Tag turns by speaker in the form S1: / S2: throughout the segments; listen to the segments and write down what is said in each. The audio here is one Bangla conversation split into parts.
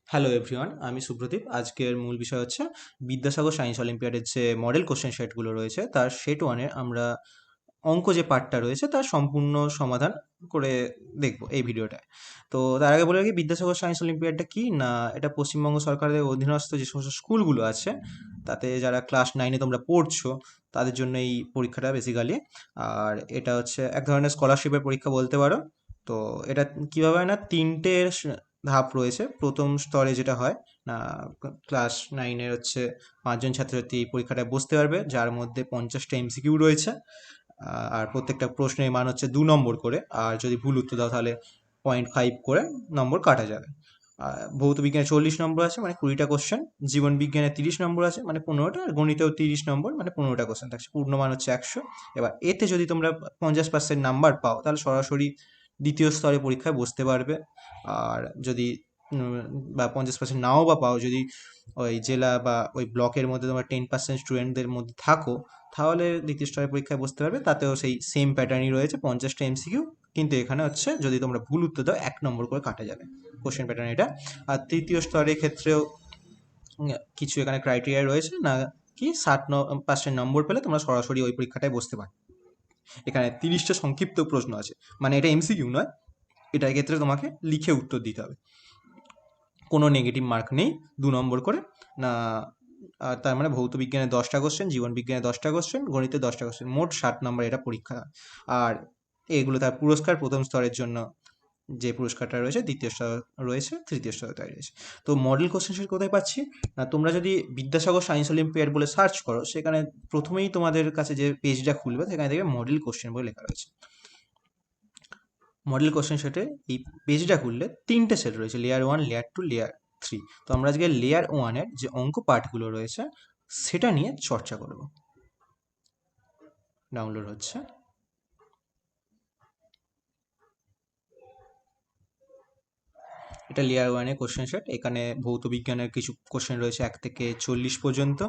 S1: হ্যালো এভরিওয়ান, আমি সুব্রদীপ। আজকের মূল বিষয় হচ্ছে বিদ্যাসাগর সায়েন্স অলিম্পিয়াডের যে মডেল কোশ্চেন সেটগুলো রয়েছে তার সেট ওয়ানে আমরা অঙ্ক যে পার্টটা রয়েছে তার সম্পূর্ণ সমাধান করে দেখব এই ভিডিওটায়। তো তার আগে বলে রাখি, বিদ্যাসাগর সায়েন্স অলিম্পিয়াডটা কি না, এটা পশ্চিমবঙ্গ সরকারের অধীনস্থ যে সমস্ত স্কুলগুলো আছে তাতে যারা ক্লাস 9-এ তোমরা পড়ছো তাদের জন্য এই পরীক্ষাটা বেসিক্যালি। আর এটা হচ্ছে এক ধরনের স্কলারশিপের পরীক্ষা বলতে পারো। তো এটা কিভাবে হয় না, তিনটে ধাপ রয়েছে। প্রথম স্তরে যেটা হয় না, ক্লাস 9-এর হচ্ছে 5 জন ছাত্রছাত্রী এই পরীক্ষাটায় বসতে পারবে, যার মধ্যে 50টা এমসিকিউ রয়েছে। আর প্রত্যেকটা প্রশ্নের মান হচ্ছে 2 নম্বর করে, আর যদি ভুল উত্তর দাও তাহলে 0.5 করে নম্বর কাটা যাবে। ভৌত বিজ্ঞানে 40 নম্বর আছে, মানে 20টা কোশ্চেন। জীবন বিজ্ঞানে 30 নম্বর আছে, মানে 15টা। আর গণিতেও 30 নম্বর, মানে 15টা কোশ্চেন থাকছে। পূর্ণ মান হচ্ছে 100। এবার এতে যদি তোমরা 50% নাম্বার পাও তাহলে সরাসরি দ্বিতীয় স্তরে পরীক্ষায় বসতে পারবে। আর যদি বা 50% নাও বা পাও, যদি ওই জেলা বা ওই ব্লকের মধ্যে তোমরা 10% স্টুডেন্টদের মধ্যে থাকো, তাহলে দ্বিতীয় স্তরের পরীক্ষায় বসতে পারবে। তাতেও সেই সেম প্যাটার্নই রয়েছে, 50টা এমসিকিউ। কিন্তু এখানে হচ্ছে যদি তোমরা ভুল উত্তর দাও 1 নম্বর করে কাটা যাবে, কোশ্চেন প্যাটার্ন এটা। আর তৃতীয় স্তরের ক্ষেত্রেও কিছু এখানে ক্রাইটেরিয়া রয়েছে না, কি 60% নম্বর পেলে তোমরা সরাসরি ওই পরীক্ষাটায় বসতে পারো। এখানে 30টা সংক্ষিপ্ত প্রশ্ন আছে, মানে এটা এমসিকিউ নয়, এটার ক্ষেত্রে তোমাকে লিখে উত্তর দিতে হবে। কোনো নেগেটিভ মার্ক নেই, 2 নম্বর করে না। আর তার মানে ভৌত বিজ্ঞানে 10টা কোশ্চেন, জীবন বিজ্ঞানে 10টা কোশ্চেন, গণিতে 10টা কোশ্চেন, মোট 60 নম্বর এটা পরীক্ষা। আর এগুলো তার পুরস্কার। প্রথম স্তরের জন্য যে পুরস্কারটা রয়েছে, দ্বিতীয় স্তর রয়েছে, তৃতীয় স্তর তাই রয়েছে। তো মডেল কোশ্চেন সেট কোথায় পাচ্ছি না, তোমরা যদি বিদ্যাসাগর সায়েন্স অলিম্পিয়াড বলে সার্চ করো, সেখানে প্রথমেই তোমাদের কাছে যে পেজটা খুলবে সেখানে দেখবে মডেল কোশ্চেন বলে লেখা রয়েছে। মডেল কোশ্চেন সেটে এই পেজটা খুললে 3টে সেট রয়েছে, লেয়ার 1, লেয়ার 2, লেয়ার 3। তো আমরা আজকে লেয়ার 1-এর যে অঙ্ক পার্টগুলো রয়েছে সেটা নিয়ে চর্চা করব। ডাউনলোড হচ্ছে। এটা লেয়ার 1-এর কোশ্চেন সেট। এখানে ভৌত বিজ্ঞানের কিছু কোশ্চেন রয়েছে 1 থেকে 40 পর্যন্ত।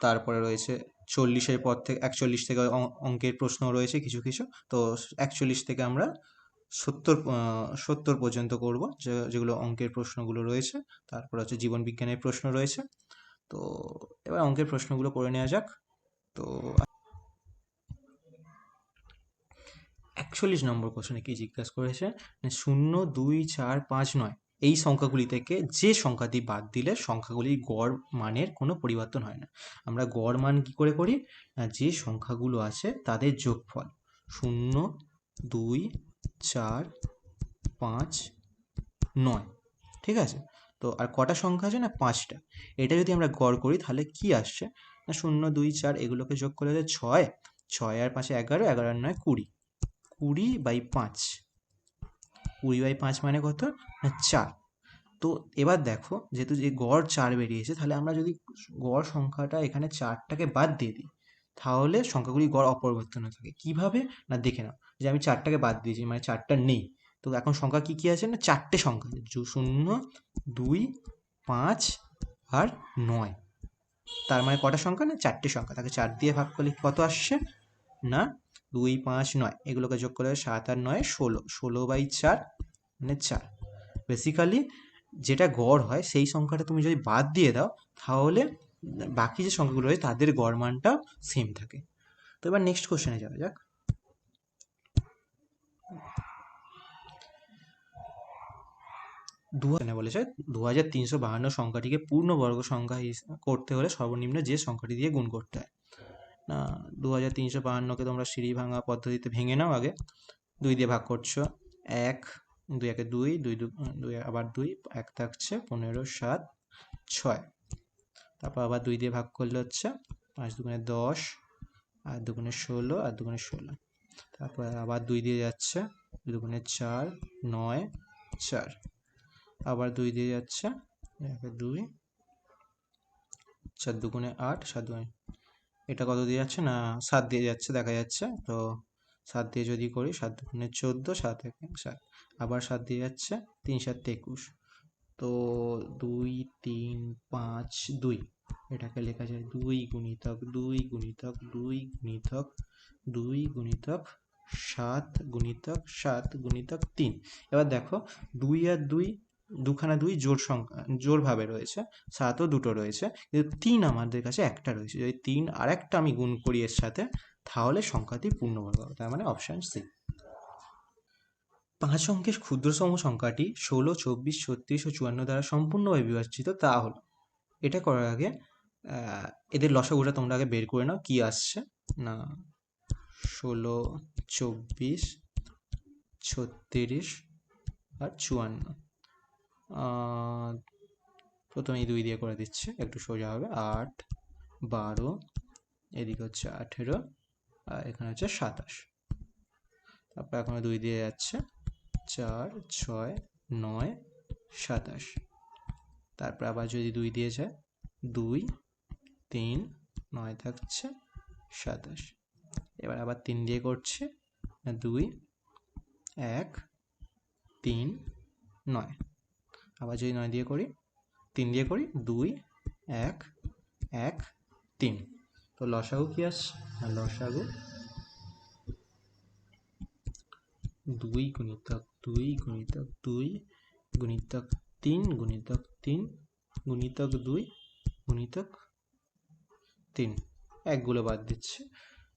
S1: তারপরে রয়েছে 40-এর পর থেকে 41 থেকে অঙ্কের প্রশ্ন রয়েছে কিছু কিছু। তো 41 থেকে আমরা 70 পর্যন্ত করব, যেগুলো অঙ্কের প্রশ্নগুলো রয়েছে। তারপর হচ্ছে জীবন বিজ্ঞানের প্রশ্ন রয়েছে। তো এবার অঙ্কের প্রশ্নগুলো করে নেওয়া যাক। তো 41 নম্বর কোশ্চেনে কি জিজ্ঞাসা করেছে, 0, 2, 4, 5, 9 এই সংখ্যাগুলি থেকে যে সংখ্যাটি বাদ দিলে সংখ্যাগুলির গড় মানের কোনো পরিবর্তন হয় না। আমরা গড় মান কি করে করি না, যে সংখ্যাগুলো আছে তাদের যোগফল 0, 2, 4, 5, 9। ঠিক আছে? তো আর কটা সংখ্যা আছে না, 5টা। এটা যদি আমরা গড় করি তাহলে কি আসছে না, 0, 2, 4 এগুলোকে যোগ করলে 6, 6 আর 5 11, 11 আর 9 20, 20/5। 20/5 মানে কত না, 4। তো এবার দেখো, যেহেতু যে গড় 4 বেরিয়েছে, তাহলে আমরা যদি গড় সংখ্যাটা এখানে 4টাকে বাদ দিয়ে দিই তাহলে সংখ্যাগুলি গড় অপরিবর্তন থাকে। কিভাবে না, দেখে নাও যে আমি 4টাকে বাদ দিয়েছি, মানে 4টা নেই। তো এখন সংখ্যা কি কি আছে না, 4টে সংখ্যা আছে, 0, 2, 5 আর 9। তার মানে কটা সংখ্যা না, 4টে সংখ্যা। তাকে 4 দিয়ে ভাগ করলে কত আসছে না, 2, 5, 9 এগুলোকে যোগ করলে 7 আর 9 16, 16/4 মানে 4। বেসিক্যালি যেটা গড় হয় সেই সংখ্যাটা তুমি যদি বাদ দিয়ে দাও তাহলে বাকি যে সংখ্যাগুলো রয়েছে তাদের গড় মানটা সেম থাকে। তো এবার নেক্সট কোশ্চেনে যাওয়া যাক। বলেছে 2352 সংখ্যাটিকে পূর্ণবর্গ সংখ্যা করতে হলে সর্বনিম্ন যে সংখ্যাটি দিয়ে গুণ করতে হয়। না, 2352কে তোমরা সিঁড়ি ভাঙা পদ্ধতিতে ভেঙে নাও। আগে 2 দিয়ে ভাগ করছো, 1, 2 একে 2, 2 2 আবার 2, 1 থাকছে, 15, 7, 6। তারপর আবার 2 দিয়ে ভাগ করলে হচ্ছে 5 দুগুণে 10, আর দুগুণে 16, আর দুগুণে 16। তারপর আবার 2 দিয়ে যাচ্ছে, 2 দুগুণে 4, 9, 4। আবার 2 দিয়ে যাচ্ছে, 2, 4 দুগুণে 8, 7 দুগুণে, এটা কত দিয়ে যাচ্ছে না 7 দিয়ে যাচ্ছে দেখা যাচ্ছে। তো 7 দিয়ে যদি করি, 7 দুগুণে 14, 7 1 7। আবার 7 দিয়ে যাচ্ছে, 3 7 21। তো 2, 3, 5, 2 এটাকে লেখা যায় 2 গুণিতক 2 গুণিতক 2 গুণিতক 2 গুণিতক 7 গুণিতক 7 গুণিতক 3। এবার দেখো 2 আর 2 দুখানা দুই জোর সংখ্যা, জোরভাবে রয়েছে, 7ও দুটো রয়েছে, কিন্তু 3 আমাদের কাছে একটা রয়েছে। যদি 3 আর একটা আমি গুণ করি এর সাথে, তাহলে সংখ্যাটি পূর্ণবর্গ হবে, তার মানে অপশান সি। 5 অঙ্কের ক্ষুদ্রতম সংখ্যাটি 16, 24, 36 ও 54 দ্বারা সম্পূর্ণভাবে বিভাজিত তা হলো। এটা করার আগে এদের লসাগুটা তোমরা আগে বের করে নাও কি আসছে না। 16, 24, 36 আর 54। প্রথমে এই 2 দিয়ে করে দিচ্ছি, একটু সোজা হবে। 8, 12, এদিকে হচ্ছে 18, আর এখানে হচ্ছে 27। তারপর এখন 2 দিয়ে যাচ্ছে, 4, 6, 9, 27। তারপর আবার যদি 2 দিয়ে যায়, 2, 3, 9 থাকছে 27। এবার আবার 3 দিয়ে করছে, 2, 1, 3, 9। আবার যদি 9 দিয়ে করি, 3 দিয়ে করি, 2, 1, 1, 3। তো লসাগু কি আসছে? লসাগু 2 গুণিতক 2 গুণিতক 2 গুণিতক 3 গুণিতক 3 গুণিতক 2 গুণিতক 3। একগুলো বাদ দিচ্ছে,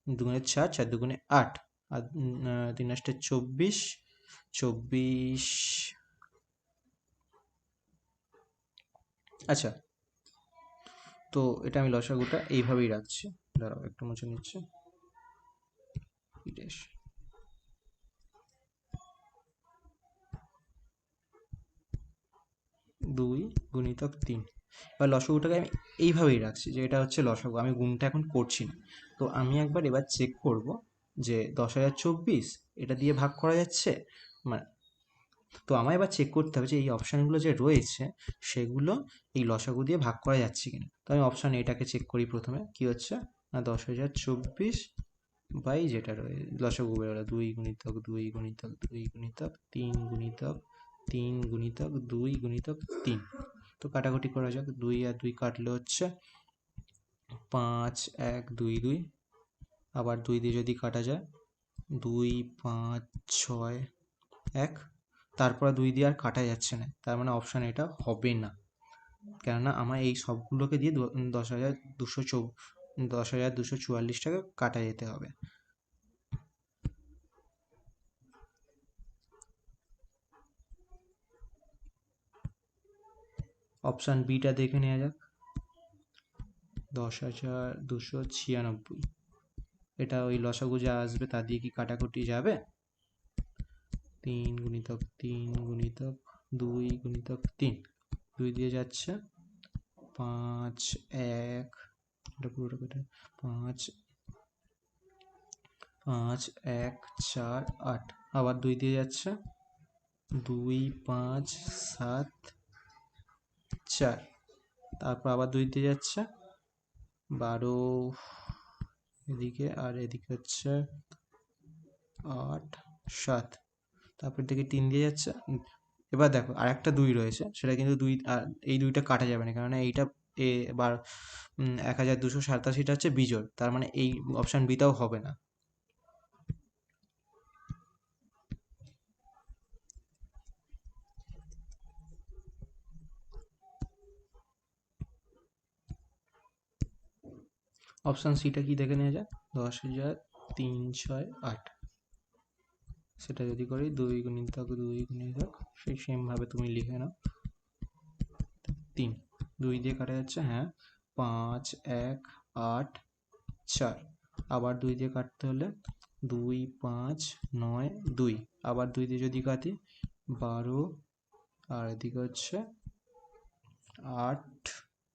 S1: 2 গুণে 4, 4 দুগুণে 8, আর 3 আষ্টে 24, 24। আচ্ছা, তো এটা আমি লসাগুটা এইভাবেই রাখছি। দাঁড়াও একটু মুছে নিচ্ছি। 2 গুণিতক 3। এবার লসাগুটাকে আমি এইভাবেই রাখছি যে এটা হচ্ছে লসাগু, আমি গুণটা এখন করছি না। তো আমি একবার এবার চেক করব যে 10,024 এটা দিয়ে ভাগ করা যাচ্ছে, মানে তো আমায় এবার চেক করতে হবে যে এই অপশানগুলো যে রয়েছে সেগুলো এই লসাগু দিয়ে ভাগ করা যাচ্ছে কিনা। তো আমি অপশান এটাকে চেক করি প্রথমে, কি হচ্ছে না 10,024 বাই যেটা রয়েছে লসাগু বেরোলো 2 গুণিতক 2 গুণিতক 2 গুণিতক 3 গুণিতক 3 গুণিতক 2 গুণিতক 3। তো কাটাকুটি করা যাক, 2 আর 2 কাটলে হচ্ছে 5, 1, 2, 2। আবার 2 দিয়ে যদি কাটা যায়, 2, 5, 6, 1। তারপর 2 দিয়ে আর কাটা যাচ্ছে না, তার মানে অপশান এটা হবে না, কেননা আমার এই সবগুলোকে দিয়ে 10,244 টাকা কাটা যেতে হবে। অপশান বিটা দেখে নেওয়া যাক, 10,296। এটা ওই লসাগু যা আসবে তা দিয়ে কি কাটাকুটি যাবে? 3 গুণিতক 3 গুণিতক 2 গুণিতক 3, 2 দিয়ে যাচ্ছে 5, 1, এটা পুরোটা কেটে 5, 5, 1, 4, 8। আবার 2 দিয়ে যাচ্ছে 2, 5, 7, 4। তারপর আবার 2 দিয়ে যাচ্ছে 12 এদিকে, আর এদিকে হচ্ছে 8, 7। তারপর দিকে 3 দিয়ে যাচ্ছে। এবার দেখো আর একটা 2 রয়েছে, সেটা কিন্তু 2, এই 2টা কাটা যাবে না, কারণ এইটা এবার 1287টা হচ্ছে বিজোড়, তার মানে এই অপশান বিটাও হবে না। অপশান সিটা কি দেখে নেওয়া যায়, 10,368। সেটা যদি করি 2 গুণিতক 2 গুণিতক, সেই সেমভাবে তুমি লিখে নাও 3। 2 দিয়ে কাটা যাচ্ছে, হ্যাঁ 5, 1, 8, 4। আবার 2 দিয়ে কাটতে হলে 2, 5, 9, 2। আবার 2 দিয়ে যদি কাটি 12, আর এদিকে হচ্ছে 8,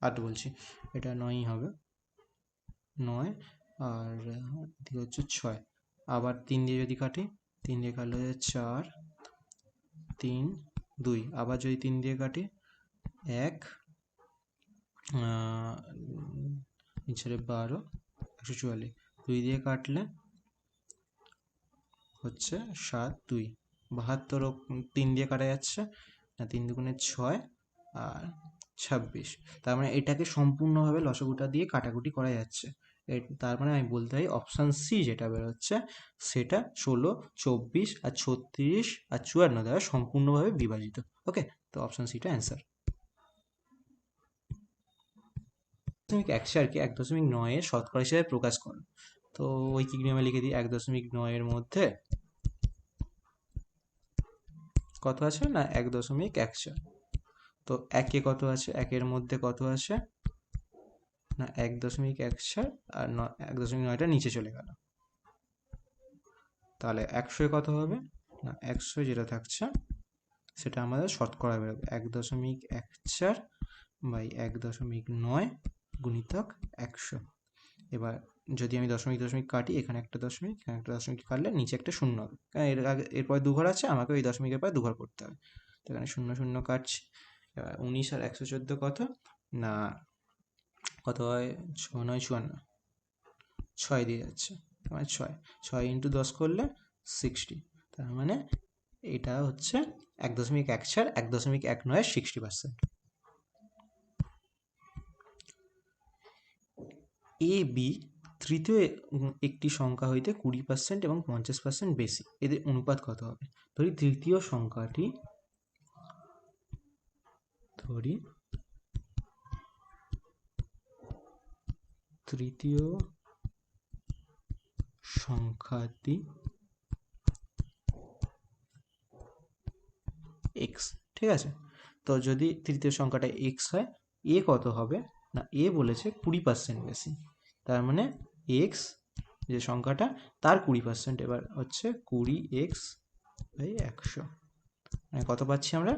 S1: 8 বলছি, এটা 9ই হবে, 9, আর এদিকে হচ্ছে 6। আবার 3 দিয়ে যদি কাটি, 3 দিয়ে কাটলে হচ্ছে 4, 3, 2। আবার যদি 3 দিয়ে কাটি 1, নিচে 12, 144। 2 দিয়ে কাটলে হচ্ছে 7, 2, 72। 3 দিয়ে কাটা যাচ্ছে না, 3 দুগুণে 6 আর 26। তার মানে এটাকে সম্পূর্ণভাবে লসাগুটা দিয়ে কাটাকুটি করা যাচ্ছে। তার মানে আমি বলতে পারি অপশান সি যেটা বেরোচ্ছে সেটা 16, 24 আর 36 আর 54 দ্বারা সম্পূর্ণভাবে বিভাজিত। ওকে, তো অপশান সিটা অ্যান্সার। 1.4কে 1.9 এর শতকরা হিসেবে প্রকাশ করো। তো ঐকিক নিয়মে লিখে দিই 1.9 এর মধ্যে কত আছে না 1.14। তো একে কত আছে, একের মধ্যে কত আছে না 1.14 আর 1.9টা নিচে চলে গেল। তাহলে 100 কত হবে না 100 যেটা থাকছে সেটা আমাদের শতকরা বেরোবে 1.14 বাই 1.9 গুণিতক 100। এবার যদি আমি দশমিক দশমিক কাটি, এখানে একটা দশমিক, এখানে একটা দশমিক কাটলে নিচে একটা শূন্য হবে, কারণ এরপরে দুঘর আছে, আমাকে ওই দশমিকের পরে দুঘর করতে হবে। তো এখানে শূন্য শূন্য কাটছি। এবার 19 আর 114 কত না কত হয় 6 9 54, 6 দিয়ে যাচ্ছে, মানে 6 ইন্টু 10 করলে 60। তার মানে এটা হচ্ছে 1.14 1.19 60%। এ বি তৃতীয় একটি সংখ্যা হইতে 20% এবং 50% বেশি, এদের অনুপাত কত হবে? ধরি তৃতীয় সংখ্যাটি এক্স, ঠিক আছে। তো যদি তৃতীয় সংখ্যাটা এক্স হয়, এ কত হবে না এ বলেছে 20% বেশি, তার মানে এক্স যে সংখ্যাটা তার 20%, এবার হচ্ছে 20x বাই 100, মানে কত পাচ্ছি আমরা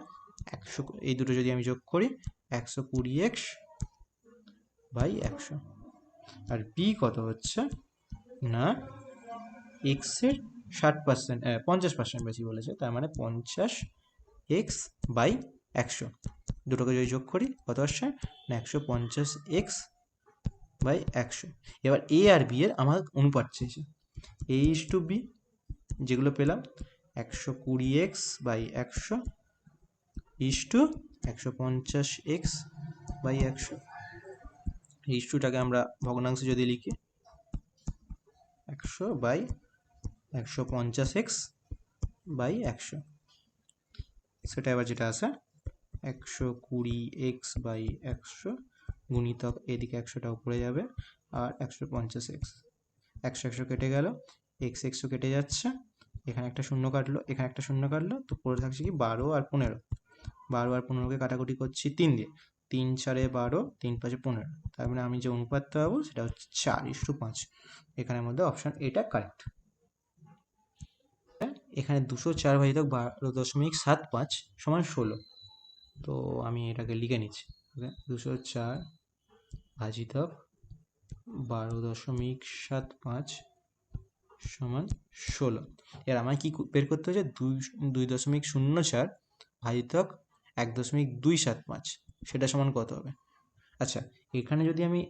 S1: 100। এই দুটো যদি আমি যোগ করি 120x বাই 100। আর বি কত হচ্ছে না এক্সের 60% 50% বেশি বলেছে, তার মানে 50x বাই 100। দুটোকে যদি যোগ করি কত আসছে না 150x বাই 100। এবার এ আর বি এর আমার অনুপাত চেয়েছে, এ ইস টু বি যেগুলো পেলাম 120x by 100 is to 150x by 100। Is টুটাকে আমরা ভগ্নাংশে যদি লিখি 100 বাই 150x বাই 100, সেটা এবার যেটা আছে 120x বাই 100 গুণিতক এদিকে 100টা উপরে যাবে আর 150x, 100 কেটে গেল, এক্স এক্সও কেটে যাচ্ছে, এখানে একটা শূন্য কাটলো, এখানে একটা শূন্য কাটলো, তো পড়ে থাকছে কি 12 আর 15। 12 আর 15কে কাটাকুটি করছি 3 দিয়ে, 3 4 12, 3 5 15, তার মানে আমি যে অনুপাতটা পাবো সেটা হচ্ছে 4:5। এখানের মধ্যে অপশন এটা কারেক্ট। এখানে 204 ভাজিতক 12.75 সমান 16। তো আমি এটাকে লিখে নিচ্ছি, 204 ভাজিতক 12.75 সমান 16। এর আমায় কি বের করতে হচ্ছে 2.04 ভাজিতক 1.275, সেটা সমান কত হবে? আচ্ছা, এখানে যদি আমি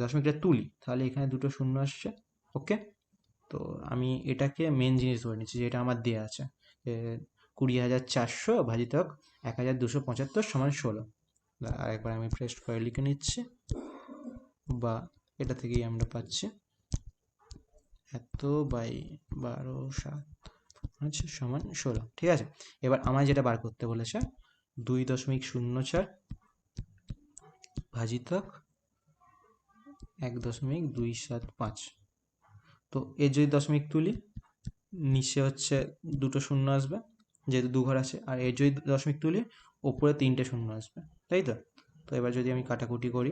S1: দশমিকটা তুলি তাহলে এখানে দুটো শূন্য আসছে। ওকে, তো আমি এটাকে মেন জিনিস ধরে নিচ্ছি যেটা আমার দেওয়া আছে, 20,400 ভাজিতক 1,275 সমান 16। আরেকবার আমি প্রেস করে লিখে নিচ্ছি, বা এটা থেকেই আমরা পাচ্ছি এত বাই 12.7 সমান 16। ঠিক আছে, এবার আমায় যেটা বার করতে বলেছে 2.04 ভাজিতক 1.275। তো এর যদি দশমিক তুলি নিচে হচ্ছে দুটো শূন্য আসবে যেহেতু দুঘর আছে, আর এর যদি দশমিক তুলি ওপরে 3টে শূন্য আসবে, তাই তো। তো এবার যদি আমি কাটাকুটি করি,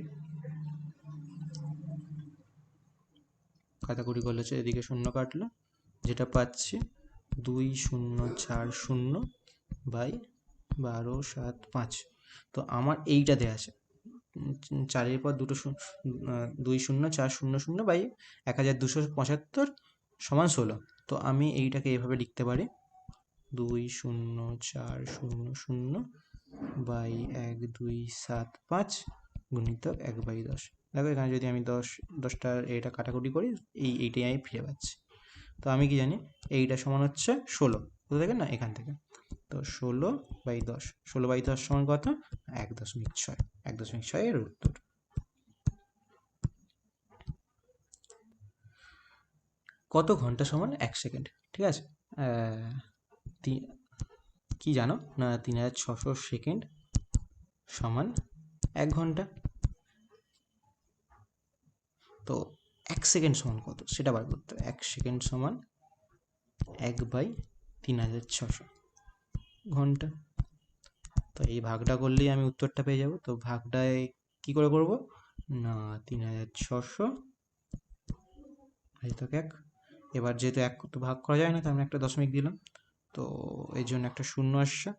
S1: কাটাকুটি করলে হচ্ছে এদিকে শূন্য কাটলো, যেটা পাচ্ছি 2,040 বাই 12.75। তো আমার এইটা দেওয়া আছে, 4-এর পর দুটো 2,04000 বাই 1,275 সমান 16। তো আমি এইটাকে এভাবে লিখতে পারি 2,04000 বাই 1,275 গুণিতক 1/10। দেখো এখানে যদি আমি 10টা এটা কাটাকুটি করি এইটাই আমি ফিরে পাচ্ছি। তো আমি কি জানি এইটা সমান হচ্ছে 16, কোথা থেকে না এখান থেকে। তো 16/10, 16/10 সমান কত 1.6, 1.6 এর উত্তর। কত ঘন্টা সমান 1 সেকেন্ড? ঠিক আছে, কি জানো না, 3600 সেকেন্ড সমান 1 ঘন্টা। তো 1 সেকেন্ড সমান কত সেটা বার করতে হবে। 1 সেকেন্ড সমান 1/3600 ঘন্টা। তো এই ভাগটা করলেই আমি উত্তরটা পেয়ে যাব। তো ভাগটায় কি করে করব না, 3600 এই তো 1। এবার যেহেতু 1 তো ভাগ করা যায় না, তো আমরা একটা দশমিক দিলাম, তো এই জন্য একটা শূন্য আসছে,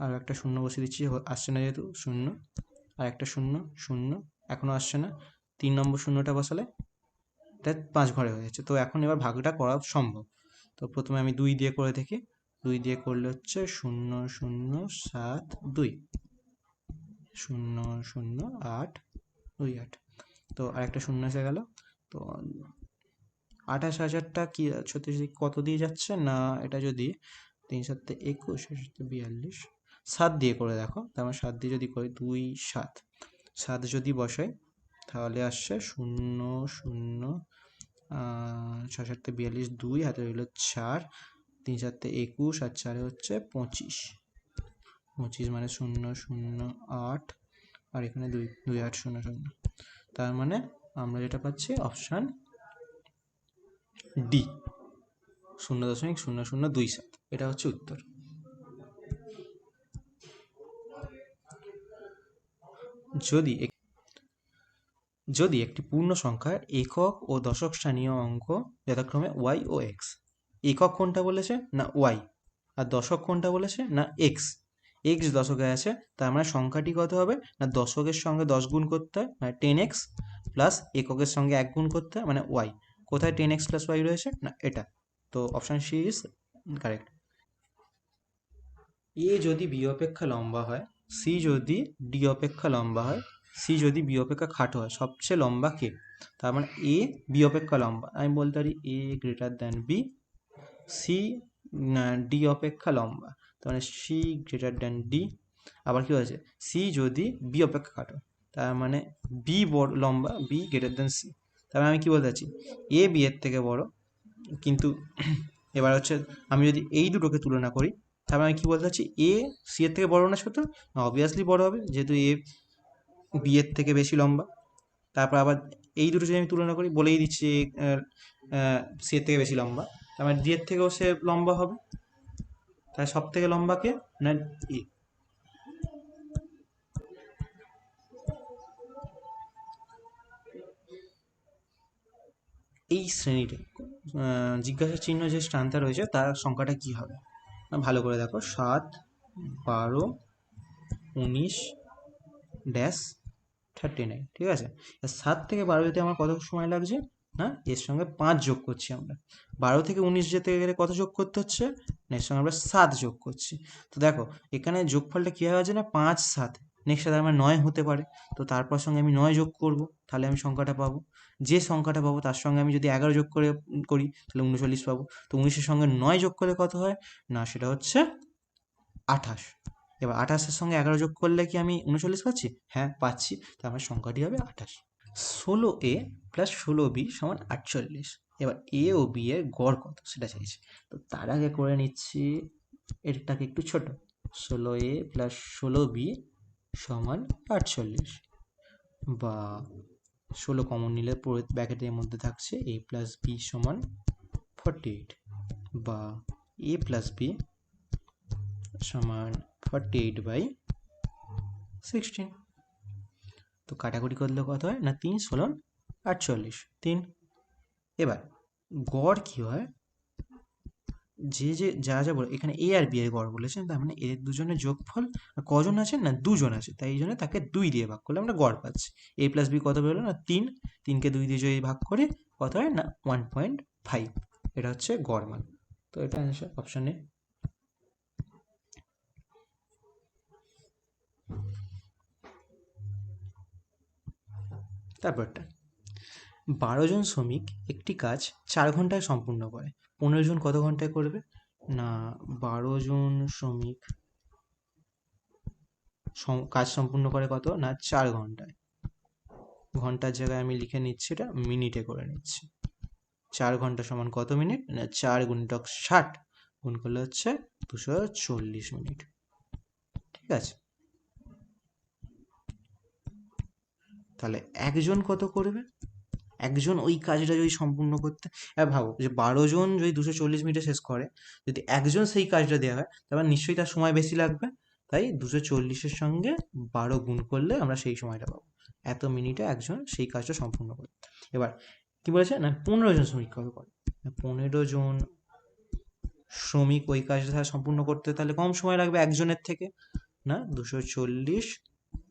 S1: আর একটা শূন্য বসিয়ে দিচ্ছি, আসছে না যেহেতু শূন্য, আর একটা শূন্য, শূন্য এখনও আসছে না, 3 নম্বর শূন্যটা বসালে এটা 5 ঘরে হয়ে যাচ্ছে। তো এখন এবার ভাগটা করা সম্ভব। তো প্রথমে আমি 2 দিয়ে করে দেখি। 2 দিয়ে করলে হচ্ছে 007 2, 00828। তো আরেকটা শূন্য এসে গেল। তো 28,000টা কি সত্যি কত দিয়ে যাচ্ছে না, এটা যদি 3 7 21, 42, 7 দিয়ে করে দেখো। তার মানে 7 দিয়ে যদি করি 2 7, 7 যদি বসাই তাহলে আসছে 0 0 6 7 42, 2 হাতে রইল 4, 3 7 21 আর 4 হচ্ছে 25, 25 মানে 0 0 8, আর এখানে 2 2 8 0 0। তার মানে আমরা যেটা পাচ্ছি অপশান ডি, 0.0027, এটা হচ্ছে উত্তর। যদি একটি পূর্ণ সংখ্যার একক ও দশক স্থানীয় অঙ্ক যথাক্রমে ওয়াই ও এক্স, একক কোনটা বলেছে না ওয়াই, আর দশক কোনটা বলেছে না এক্স, এক্স দশকে আছে, তার মানে সংখ্যাটি কত হবে না, দশকের সঙ্গে 10 গুণ করতে হয় মানে 10x, প্লাস এককের সঙ্গে 1 গুণ করতে হয় মানে ওয়াই। কোথায় 10x প্লাস ওয়াই রয়েছে না এটা, তো অপশান সি ইজ কারেক্ট। এ যদি বি অপেক্ষা লম্বা হয়, সি যদি ডি অপেক্ষা লম্বা হয়, সি যদি বি অপেক্ষা খাটো হয়, সবচেয়ে লম্বা কে? তার মানে এ বি অপেক্ষা লম্বা, আমি বলতে পারি A greater than B, C D অপেক্ষা লম্বা, তার মানে সি গ্রেটার দ্যান ডি। আবার কি হয়েছে, সি যদি বি অপেক্ষা খাটো, তার মানে বি বড় লম্বা, বি গ্রেটার দ্যান সি। তার মানে আমি কি বলতে চাচ্ছি, এ বি এর থেকে বড়, কিন্তু এবার হচ্ছে আমি যদি এই দুটোকে তুলনা করি, তারপরে আমি কি বলতে চাচ্ছি, এ সি এর থেকে বড় না ছোট, অবভিয়াসলি বড় হবে যেহেতু এ বি এর থেকে বেশি লম্বা। তারপর আবার এই দুটো যদি আমি তুলনা করি, বলেই দিচ্ছি সি এর থেকে বেশি লম্বা, তার মানে ডি এর থেকেও সে লম্বা হবে। তাই সব থেকে লম্বা কে না এ। এই শ্রেণীতে জিজ্ঞাসা চিহ্ন যে স্থানটা রয়েছে তার সংখ্যাটা কি হবে, ভালো করে দেখো, 7 12 19 ড্যাশ 39, ঠিক আছে। 7 থেকে 12 যেতে আমার কত সময় লাগছে না, এর সঙ্গে 5 যোগ করছি আমরা। 12 থেকে 19 যেতে গেলে কত যোগ করতে হচ্ছে না, এর সঙ্গে আমরা 7 যোগ করছি। তো দেখো এখানে যোগফলটা কী হয়ে আছে না 5 7, নেক্সট সাথে আমার 9 হতে পারে, তো তারপর সঙ্গে আমি 9 যোগ করব, তাহলে আমি সংখ্যাটা পাবো। যে সংখ্যাটা পাবো তার সঙ্গে আমি যদি 11 যোগ করে করি তাহলে 39 পাবো। তো 19-এর সঙ্গে 9 যোগ করলে কত হয় না, সেটা হচ্ছে 28। এবার 28-এর সঙ্গে 11 যোগ করলে কি আমি 39 পাচ্ছি? হ্যাঁ পাচ্ছি, তার আমার সংখ্যাটি হবে 28। 16a প্লাস 16b সমান 48। এবার এ ও বি এর গড় কত সেটা চাইছি। তো তার আগে করে নিচ্ছি এটাকে একটু ছোট, 16a প্লাস 16b সমান 48, বা 16 কমন নিলে পুরো ব্র্যাকেটের মধ্যে থাকছে a প্লাস বি সমান 48, বা a প্লাস বি সমান 48/16। তো কাটাকুটি করলে কত হয় না 3 16 48 3। এবার গড় কি হয়, যে যা যা বলে এখানে এ আর বি এর গড় বলেছেন, তার মানে এদের দুজনের যোগফল কজন আছে না 2 জন আছে, তাই এই জন্য তাকে 2 দিয়ে ভাগ করলে আমরা গড় পাচ্ছি। এ প্লাস বি কত বেরোলো না 3, 3কে 2 দিয়ে যদি ভাগ করে কত হয় না 1.5, এটা হচ্ছে গড় মান। তো এটা অ্যান্সার অপশান এ। তারপরটা, 12 জন শ্রমিক একটি কাজ 4 ঘন্টায় সম্পূর্ণ করে, 15 জন কত ঘন্টায় করবে না, 12 জন শ্রমিক কাজ সম্পূর্ণ করে কত না 4 ঘন্টায়, ঘন্টার জায়গায় আমি লিখে নিচ্ছি এটা মিনিটে করে নিচ্ছি। 4 ঘন্টা সমান কত মিনিট? না 4 গুণিতক 60 গুণ করলে হচ্ছে 240 মিনিট। ঠিক আছে, তাহলে একজন কত করবে? একজন ওই কাজটা যদি সম্পূর্ণ করতে, ভাবো যে 12 জন যদি 240 মিনিটে শেষ করে, যদি একজন সেই কাজটা দেওয়া হয় তারপর নিশ্চয়ই তার সময় বেশি লাগবে। তাই 240-এর সঙ্গে 12 গুণ করলে আমরা সেই সময়টা পাবো। এত মিনিটে একজন সেই কাজটা সম্পূর্ণ করে। এবার কি বলেছে না 15 জন শ্রমিক কবে করে? 15 জন শ্রমিক ওই কাজটা সম্পূর্ণ করতে তাহলে কম সময় লাগবে একজনের থেকে। না 240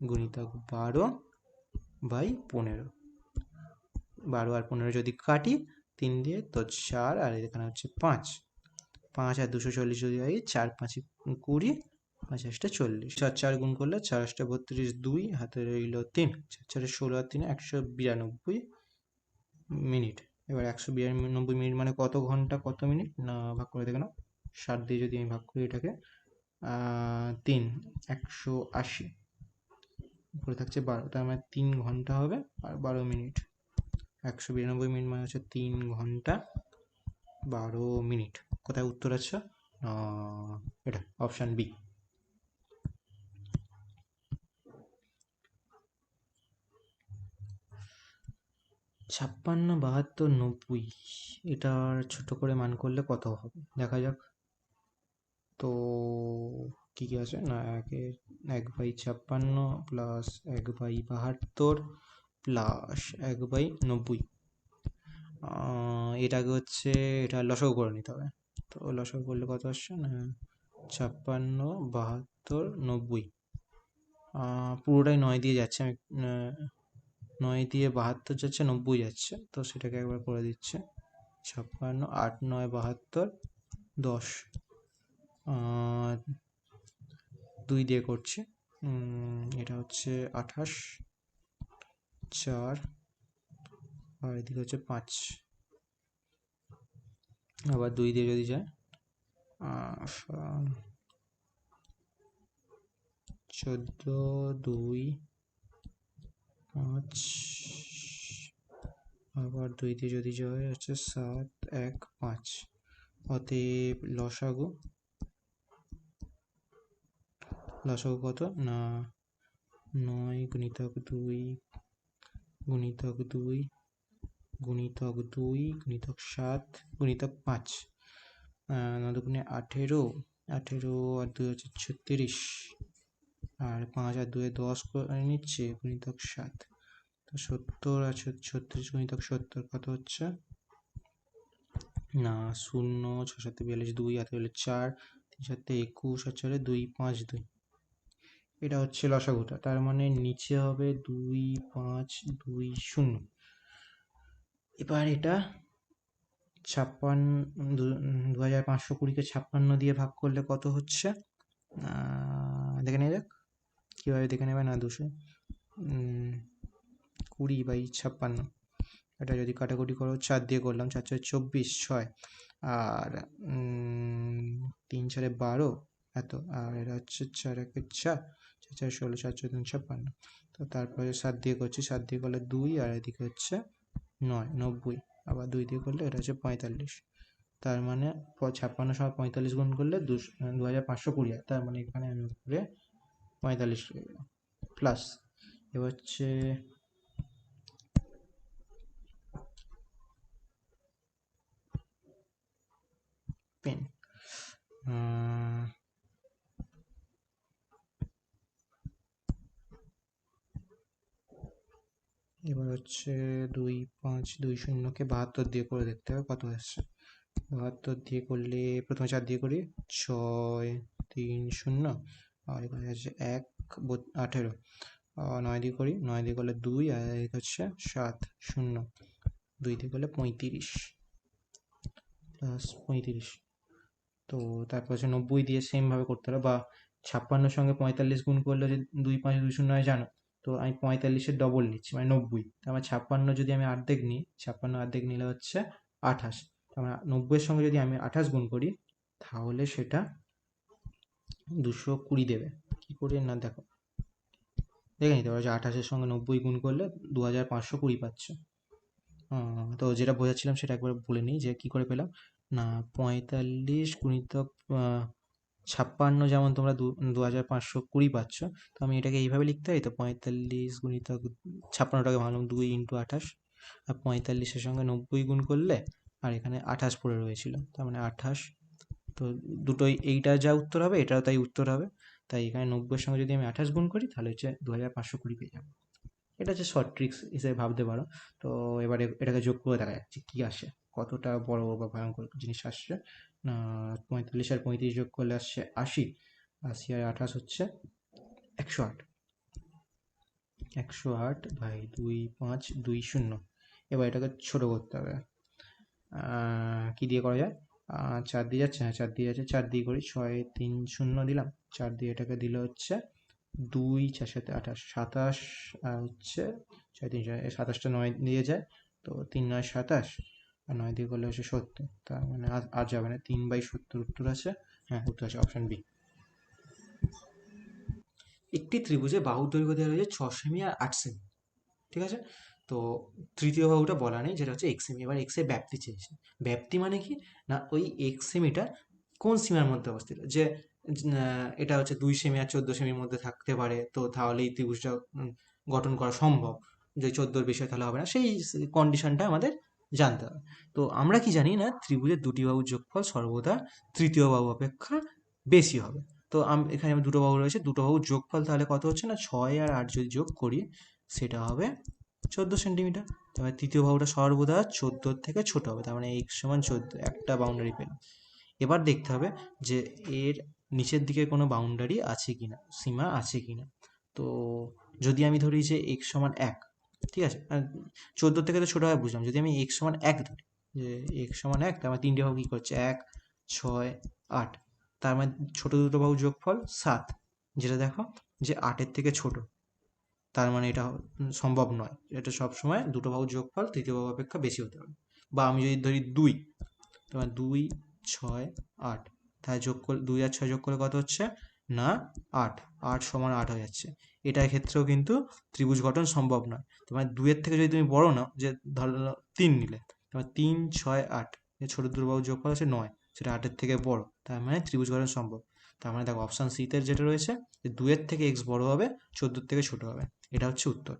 S1: গুণিতক 12/15, 12 আর 15 যদি কাটি 3 দিয়ে তো 4, আর এখানে হচ্ছে 5, 5 আর 240 যদি হয় 4 5 20, 5 8 40, 4 4 গুণ করলে 4 8 32, 2 হাতে রইল 3, 4 4 16 আর 3 192 মিনিট। এবার 192 মিনিট মানে কত ঘন্টা কত মিনিট? না ভাগ করে দেখে নাও, 60 দিয়ে যদি আমি ভাগ করি এটাকে 3 180, উপরে থাকছে 12, তার মানে 3 ঘন্টা হবে আর 12 মিনিট। 192 মিনিট মানে হচ্ছে 3 ঘন্টা 12 মিনিট। কোথায় উত্তর আছে? এটা অপশান বি। ছাপ্পান্ন 72 90, এটার ছোট করে মান করলে কত হবে দেখা যাক তো। কি কি আছে না 1/56 প্লাস 1/72 প্লাস 1/90, এটাকে হচ্ছে এটা লসাগু করে নিতে হবে। তো লসাগু করলে কত আসছে না 56 72 90, পুরোটাই 9 দিয়ে যাচ্ছে, আমি 9 দিয়ে 72 যাচ্ছে, 90 যাচ্ছে, তো সেটাকে একবার করে দিচ্ছে 56 8 9 72 10, 2 দিয়ে করছে, এটা হচ্ছে 28, 4 আর এদিকে হচ্ছে 5, আবার 2 দিয়ে যদি যায় 14 2 5, আবার 2 দিয়ে যদি যায় হচ্ছে 7 1 5, অতএব লসাগু কত না 9 গুণিতক 2 গুণিতক 2 গুণিতক 2 গুণিতক 7 গুণিতক 5, 9 দুগুণে 18, 18 আর 2 হচ্ছে 36, আর 5 আর 2 10 করে নিচ্ছে গুণিতক 7, তো 70 আছে 36 গুণিতক 70 কত হচ্ছে না 0 6 7 42 2 হাতে হলে 4 3 7 21 আর 4 2 5 2, এটা হচ্ছে লসাগুটা। তার মানে নিচে হবে 2 5 2 0। এবার এটা 2520-কে 56 দিয়ে ভাগ করলে কত হচ্ছে দেখে নেওয়া যাক কীভাবে দেখে নেবে না 220/56, এটা যদি কাটাকুটি করো 4 দিয়ে করলাম 4 4 24 6, আর 3 4 12 এত, আর এটা হচ্ছে 4 1 4 4 4 16 4 4 3 56, তো তারপরে 7 দিয়ে করছি, 7 দিয়ে করলে 2, আর এদিকে হচ্ছে 9 90, আবার 2 দিয়ে করলে এটা হচ্ছে 45, তার মানে 56 সময় 45 গুণ করলে 2520 হয়, তার মানে এখানে আমি উপরে 45 প্লাস। এবার হচ্ছে পেন, এবার হচ্ছে 2 5 2 0-কে 72 দিয়ে করে দেখতে হবে কত আসছে। 72 দিয়ে করলে প্রথমে 4 দিয়ে করি 6 3 0, আর এখানে আছে 1 18, 9 দিয়ে করি 9 দিয়ে করলে 2, আর এদিকে হচ্ছে 7 0, 2 দিয়ে করলে 35 প্লাস 35, তো তারপর হচ্ছে 90 দিয়ে সেমভাবে করতে হবে, বা 56 সঙ্গে 45 গুণ করলে যদি 2 5 2 0 হয় জানো, তো আমি 45-এর ডবল নিচ্ছি মানে 90, তার মানে 56 যদি আমি অর্ধেক নিই, 56 অর্ধেক নিলে হচ্ছে 28, তার মানে 90-এর সঙ্গে যদি আমি 28 গুণ করি তাহলে সেটা 220 দেবে। কি করে না দেখো দেখে নিতে পারো যে 28-এর সঙ্গে 90 গুণ করলে 2520 পাচ্ছে, তো যেটা বোঝাচ্ছিলাম সেটা একবার বলে নিই যে কি করে পেলাম। না 45 গুণিতক 56 যেমন তোমরা 2520 পাচ্ছ, তো আমি এটাকে এইভাবে লিখতে পারি। তো 45 গুণিতক 56টাকে ভাঙলাম 2 ইন্টু 28, আর 45-এর সঙ্গে 90 গুণ করলে, আর এখানে 28 পড়ে রয়েছিল, তার মানে 28। তো দুটোই, এইটা যা উত্তর হবে এটাও তাই উত্তর হবে। তাই এখানে 90-এর সঙ্গে যদি আমি 28 গুণ করি তাহলে হচ্ছে 2520 পেয়ে যাবো। এটা হচ্ছে শর্ট ট্রিক্স হিসেবে ভাবতে পারো। তো এবারে এটাকে যোগ করে দেখা যাচ্ছে কি আসে, কতটা বড় বা ভয়ঙ্কর জিনিস আসছে। না 45 আর 35 যোগ করলে আসছে 80, 80 আর 28 হচ্ছে 108। 108 বাই 2520। এবার এটাকে ছোট করতে হবে। কি দিয়ে করা যায়? 4 দিয়ে যাচ্ছে, হ্যাঁ 4 দিয়ে যাচ্ছে, 4 দিয়ে করি, 6 3 0 দিলাম, 4 দিয়ে এটাকে দিলে হচ্ছে 2 4 7 28 27, আর হচ্ছে 6 3 27টা 9 দিয়ে যায়, তো 3 9 27, আর 9 দিয়ে করলে হচ্ছে 70, তার মানে আর যাবে না, 3/70 উত্তর আছে। হ্যাঁ উত্তর আছে অপশন বি। একটি ত্রিভুজে বাহুর দৈর্ঘ্য দেওয়া রয়েছে 6 সেমি আর 8 সেমি, ঠিক আছে। তো তৃতীয় বাহুটা বলা নেই, যেটা হচ্ছে এক্স সেমি। এবার এক্স এর ব্যাপ্তি চেয়েছে। ব্যাপ্তি মানে কি? না ওই এক্স সেমিটা কোন সীমার মধ্যে অবস্থিত, যে এটা হচ্ছে 2 সেমি আর 14 সেমির মধ্যে থাকতে পারে, তো তাহলেই ত্রিভুজটা গঠন করা সম্ভব। যদি 14-র বিষয় তাহলে হবে না, সেই কন্ডিশনটা আমাদের জানতে হবে। তো আমরা কি জানি না, ত্রিভুজের দুটি বাহুর যোগফল সর্বদা তৃতীয় বাহু অপেক্ষা বেশি হবে। তো এখানে দুটো বাহু রয়েছে, দুটো বাহুর যোগফল তাহলে কত হচ্ছে, না 6 আর 8 যদি যোগ করি সেটা হবে 14 সেন্টিমিটার। তার মানে তৃতীয় বাহুটা সর্বদা 14 থেকে ছোট হবে, তার মানে এক্স সমান 14, একটা বাউন্ডারি পেলাম। এবার দেখতে হবে যে এর নিচের দিকে কোনো বাউন্ডারি আছে কিনা, সীমা আছে কিনা। তো যদি আমি ধরি যে এক্স সমান 1, ঠিক আছে, 14 থেকে তো ছোটো হয় বুঝলাম, যদি আমি এক্স সমান 1 ধরি, যে এক্স সমান 1, তার মানে তিনটে বাহু কী করছে, 1 6 8, তার মানে ছোটো দুটো বাহু যোগফল 7, যেটা দেখো যে 8-এর থেকে ছোট, তার মানে এটা সম্ভব নয়। এটা সবসময় দুটো বাহুর যোগফল তৃতীয় বাহু অপেক্ষা বেশি হতে হবে। বা আমি যদি ধরি 2, তোমার 2 6 8, তাই যোগ করে 2 আর 6 যোগ করে কত হচ্ছে, না 8, 8 সমান 8 হয়ে যাচ্ছে। এটার ক্ষেত্রেও কিন্তু ত্রিভুজ গঠন সম্ভব নয়। তোমার 2-এর থেকে যদি তুমি বড় নাও, যে ধরো 3 নিলে, তোমার 3 6 8, এর ছোট দুটো বাহুর যোগফল আছে 9, সেটা 8-এর থেকে বড়, তার মানে ত্রিভুজ গঠন সম্ভব। তার মানে দেখো অপশান সিতে যেটা রয়েছে, যে 2-এর থেকে এক্স বড় হবে, 14-এর থেকে ছোট হবে, এটা হচ্ছে উত্তর।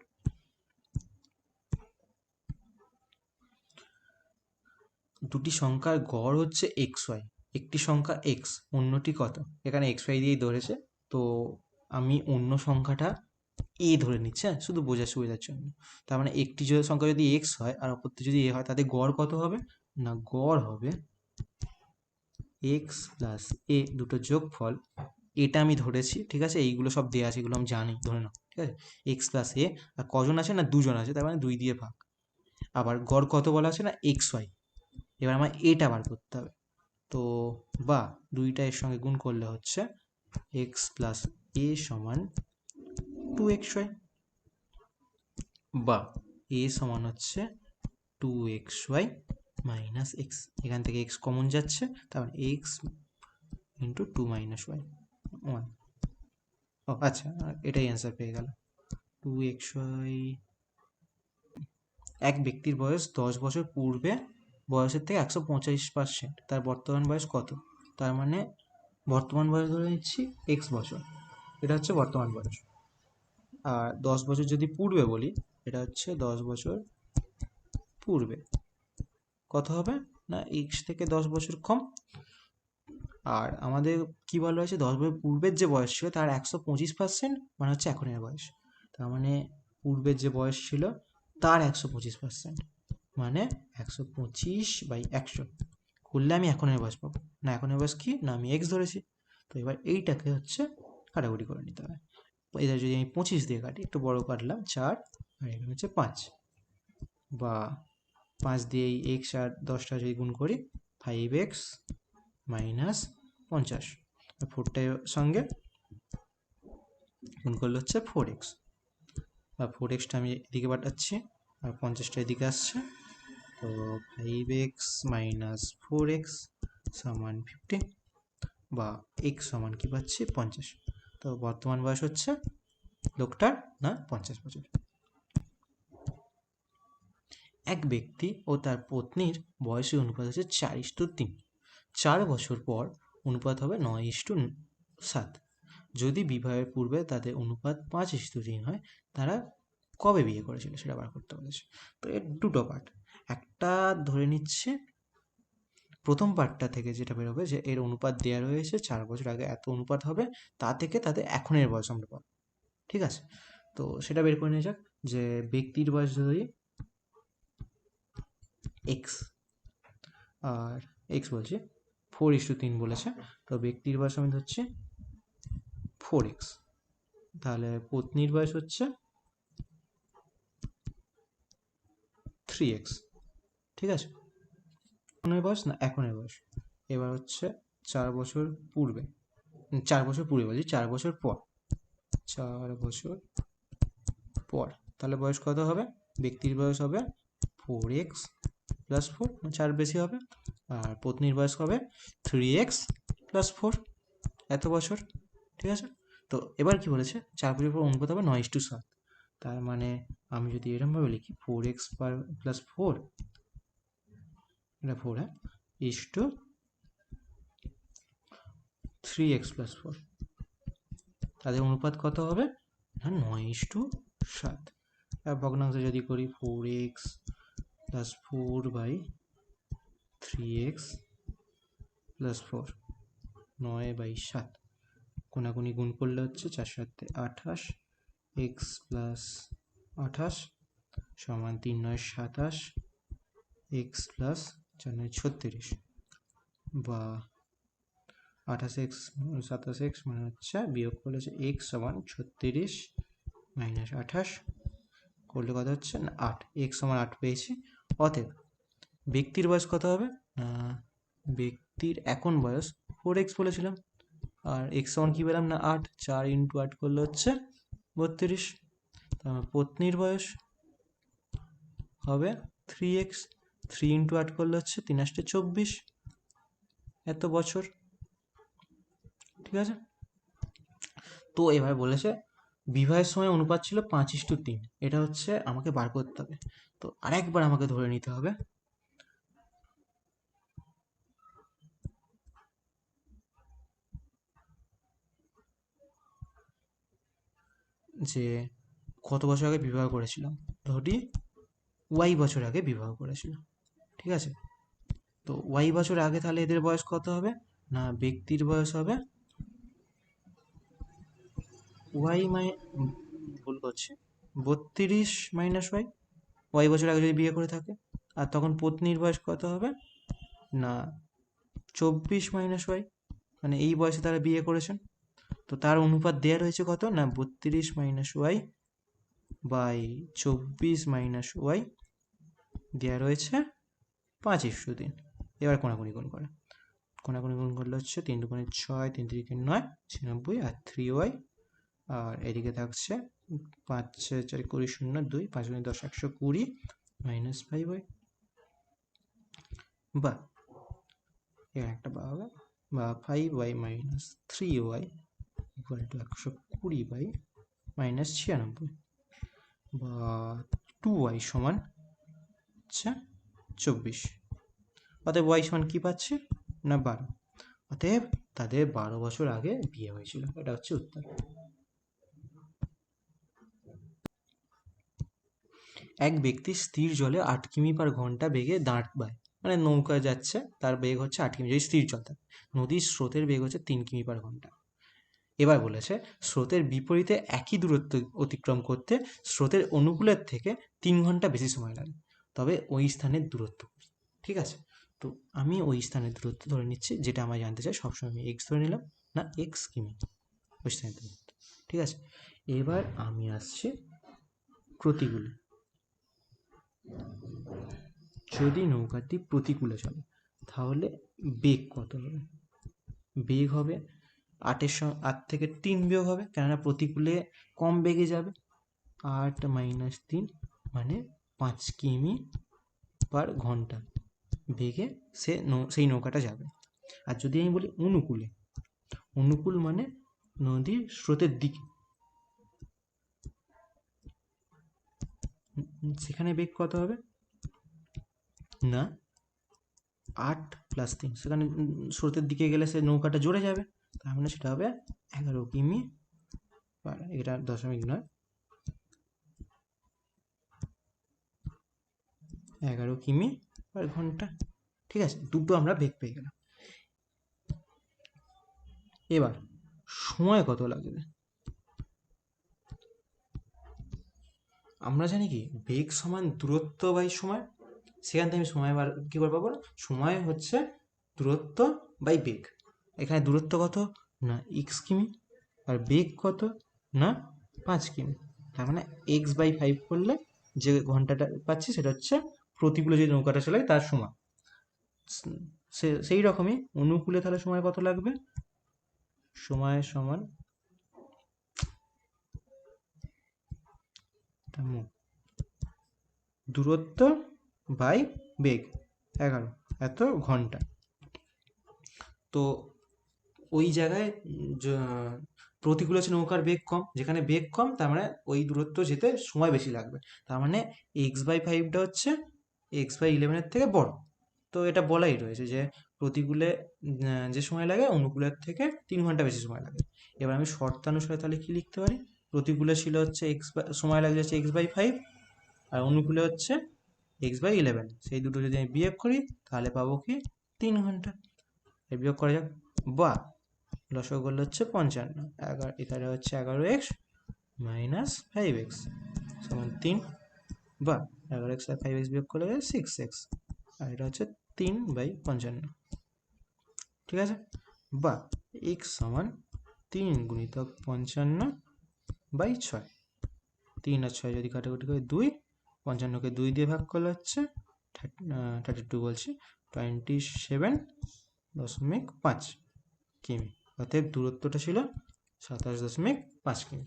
S1: দুটি সংখ্যার গড় হচ্ছে এক্স ওয়াই। একটি সংখ্যা এক্স, অন্যটি কত? এখানে এক্স ওয়াই দিয়েই ধরেছে, তো আমি অন্য সংখ্যাটা এ ধরে নিচ্ছি, হ্যাঁ শুধু বোঝার সুবিধার জন্য। তার মানে একটি সংখ্যা যদি এক্স হয় আর অপরটি যদি এ হয়, তাদের গড় কত হবে? না গড় হবে এক্স প্লাস এ, দুটো যোগফল। এটা আমি ধরেছি, ঠিক আছে, এইগুলো সব দেওয়া আছে, এগুলো আমি জানি, ধরে নাও, ঠিক আছে। এক্স প্লাস এ, আর কজন আছে, না 2জন আছে, তার মানে 2 দিয়ে ভাগ। আবার গড় কত বলা আছে, না এক্স ওয়াই। এবার আমার এটা বার করতে হবে। তো বা দুইটা এর সঙ্গে গুণ করলে হচ্ছে এক্স প্লাস এ সমান 2xy, বা এ সমান হচ্ছে 2xy মাইনাস এক্স। এখান থেকে এক্স কমন যাচ্ছে, তারপর এক্স ইন্টু 2 মাইনাস ওয়াই 1। ও আচ্ছা, এটাই অ্যান্সার পেয়ে গেল, 2xy। এক ব্যক্তির বয়স 10 বছর পূর্বে বয়সের থেকে 145%, তার বর্তমান বয়স কত? তার মানে বর্তমান বয়স ধরে নিচ্ছি এক্স বছর, এটা হচ্ছে বর্তমান বয়স। আর 10 বছর যদি পূর্বে বলি, এটা হচ্ছে 10 বছর পূর্বে কত হবে, না এক্স থেকে 10 বছর কম। আর আমাদের কি বলা হয়েছে, 10 বছর পূর্বের যে বয়স ছিল তার 125%, মানে হচ্ছে এখনের বয়স। তার মানে পূর্বের যে বয়স ছিল তার 125%, মানে 125/100 করলে আমি এখনের বয়স পাবো। না এখনের বয়স কি, না আমি এক্স ধরেছি। তো এবার এইটাকে হচ্ছে কাটাকুটি করে নিতে হবে। এটা যদি আমি 25 দিয়ে কাটি, একটু বড় কাটলাম 4, আর এখানে হচ্ছে 5, বা 5 দিয়ে এই এক্স আর 10টা যদি গুণ করি, 5x মাইনাস 50, আর 4টার সঙ্গে গুণ করলে হচ্ছে 4x, বা 4xটা আমি এদিকে পাঠাচ্ছি আর 50টা এদিকে আসছে, তো 5x মাইনাস 4x সমান 50, বা x সমান কি পাচ্ছি 50। তো বর্তমান বয়স হচ্ছে লোকটার, না 50 বছর। এক ব্যক্তি ও তার পত্নীর বয়সের অনুপাত হচ্ছে 4:3। 4 বছর পর অনুপাত হবে 9:7। যদি বিবাহের পূর্বে তাদের অনুপাত 5:3 হয়, তারা কবে বিয়ে করেছিল সেটা বার করতে বলেছে। তো এর দুটো পার্ট। একটা ধরে নিচ্ছে প্রথম পার্টটা থেকে যেটা বেরোবে যে এর অনুপাত দেওয়া রয়েছে 4 বছর আগে এত অনুপাত হবে, তা থেকে তাদের এখনের বয়স আমরা পাবো। ঠিক আছে, তো সেটা বের করে নিয়ে যাক। যে ব্যক্তির বয়স ধরি এক্স, আর এক্স বলছি 4:3 বলেছে, তো ব্যক্তির বয়স আমি ধরছি 4x। তাহলে পত্নীর বয়স হচ্ছে 3x। ঠিক আছে, এখনের বয়স না এখনের বয়স। এবার হচ্ছে 4 বছর পূর্বে, 4 বছর পূর্বে বলছি 4 বছর পর, 4 বছর পর তাহলে বয়স কত হবে? ব্যক্তির বয়স হবে 4x প্লাস 4, 4 বেশি হবে, আর পত্নীর বয়স হবে 3x প্লাস 4, এত বছর। ঠিক আছে, তো এবার কি বলেছে 4 বছর পর অনুপাত হবে 9:7। তার মানে আমি যদি এরকমভাবে লিখি 4x প্লাস 4, এটা 4, হ্যাঁ, ইস টু 3x প্লাস 4, তাদের অনুপাত কত হবে? না 9:7। আর ভগ্নাংশ যদি করি 4x প্লাস 4/3x প্লাস 4, 9/7, কোনাকুনি গুণ করলে হচ্ছে 4 7 28, এক্স প্লাস 28 সমান 3 9 27, এক্স প্লাস 4 9 36, বা 28x 27x মানে হচ্ছে বিয়োগ করলে হচ্ছে এক্স সমান 36 মাইনাস 28 করলে কত হচ্ছে না 8, এক্স সমান 8 পেয়েছি। অতএব ব্যক্তির বয়স কত হবে? ব্যক্তির এখন বয়স 4x বলেছিলাম, আর এক্স সমান কী পেলাম না 8, 4 × 8 করলে হচ্ছে 32। তার পত্নীর বয়স হবে 3x, 3 × 8 করলে হচ্ছে 3 8 24, এত বছর। ঠিক আছে, তো এবার বলেছে বিবাহের সময় অনুপাত ছিল 5:3, এটা হচ্ছে আমাকে বার করতে হবে। তো আরেকবার আমাকে ধরে নিতে হবে যে কত বছর আগে বিবাহ করেছিলাম। ধরি ওয়াই বছর আগে বিবাহ করেছিল। ঠিক আছে, তো ওয়াই বছর আগে তাহলে এদের বয়স কত হবে? না ব্যক্তির বয়স হবে ওয়াই ভুল করছি 32 মাইনাস ওয়াই, ওয়াই বছর আগে যদি বিয়ে করে থাকে। আর তখন পত্নীর বয়স কত হবে? না 24 মাইনাস ওয়াই, মানে এই বয়সে তারা বিয়ে করেছেন। তো তার অনুপাত দেওয়া রয়েছে কত? না 32 minus Y by 24 minus Y দেওয়া রয়েছে 5:3। এবার কোনাকুনি গুণ করে, কোনাকুনি গুণ করলে হচ্ছে 3 2 6, 3 3 9, 96, আর 3y, আর এদিকে থাকছে 5 4 20 0 2, 5 10 120 মাইনাস 5y, বা এর একটা বা হবে বা 5y minus 3y equal to 120 minus 96, বা 2y সমান হচ্ছে 24। অতএব y সমান কি পাচ্ছি? না 12। অতএব তাদের 12 বছর আগে বিয়ে হয়েছিল, এটা হচ্ছে উত্তর। এক ব্যক্তি স্থির জলে 8 কিমি/ঘন্টা বেগে দাঁড়ায়, মানে নৌকা যাচ্ছে, তার বেগ হচ্ছে 8 কিমি, যদি স্থির জল থাকে। নদীর স্রোতের বেগ হচ্ছে 3 কিমি/ঘন্টা। এবার বলেছে স্রোতের বিপরীতে একই দূরত্ব অতিক্রম করতে স্রোতের অনুকূলের থেকে 3 ঘন্টা বেশি সময় লাগে, তবে ওই স্থানের দূরত্ব। ঠিক আছে, তো আমি ওই স্থানের দূরত্ব ধরে নিচ্ছি, যেটা আমরা জানতে চাই সবসময় আমি এক্স ধরে নিলাম, না এক্স কিমি ওই স্থানের দূরত্ব। ঠিক আছে, এবার আমি আসছি প্রতিকূলে। যদি নৌকাটি প্রতিকূলে চলে তাহলে বেগ কত হবে? বেগ হবে 8 থেকে 3 বিয়োগ হবে, কেননা প্রতিকূলে কম বেগে যাবে। 8 মাইনাস 3 মানে 5 কিমি/ঘন্টা বেগে সেই নৌকাটা যাবে। আর যদি আমি বলি অনুকূলে, অনুকূল মানে নদীর স্রোতের দিকে, সেখানে বেগ কত হবে? না 8+3, সেখানে স্রোতের দিকে গেলে সে নৌকাটা জোরে যাবে, তার মানে সেটা হবে 11 কিমি, এটা দশমিক নয়, 11 কিমি পার ঘন্টা। ঠিক আছে, দুটো আমরা বেগ পেয়ে গেলাম। এবার সময় কত লাগবে? আমরা জানি কি বেগ সমান দূরত্ব বাই সময়, সেখান থেকে আমি সময় বার কী করে পাবো? সময় হচ্ছে দূরত্ব বাই বেগ। এখানে দূরত্ব কত? না x কিমি, আর বেগ কত? না 5 কিমি। তার মানে x/5 করলে যে ঘন্টাটা পাচ্ছি সেটা হচ্ছে প্রতিকূলে যে নৌকাটা চালায় তার সময়। সেই রকমই অনুকূলে তাহলে সময় কত লাগবে? সময় সমান দূরত্ব বাই বেগ, 11 এত ঘন্টা। তো ওই জায়গায় প্রতিকূল আছে নৌকার বেগ কম, যেখানে বেগ কম তার মানে ওই দূরত্ব যেতে সময় বেশি লাগবে, তার মানে x/5টা হচ্ছে x/11 থেকে বড়। তো এটা বলাই রয়েছে যে প্রতিকূলে যে সময় লাগে অনুকূলের থেকে 3 ঘন্টা বেশি সময় লাগে। এবার আমি শর্তানুসারে তাহলে কি লিখতে পারি? প্রতিকূলে ছিল হচ্ছে সময় লাগে হচ্ছে x/5, আর অনুকূলে হচ্ছে x/11, সেই দুটো যদি আমি বিয়োগ করি তাহলে পাবো কি 3 ঘন্টা। বিয়োগ করা যাক, বা লসাগু করলে হচ্ছে 55, এখানে হচ্ছে 11x মাইনাস 5x সমান 3, বা 11x আর 5x বিয়োগ করলে 6x, আর এটা হচ্ছে 3/55। ঠিক আছে, বা x সমান 3 গুণিতক 55/6, 3 আর 6 যদি কাটাকুটি করে 2, 55কে 2 দিয়ে ভাগ করলে হচ্ছে 32 বলছি 27.5 কিমি। অতএব দূরত্বটা ছিল 27.5 কিমি।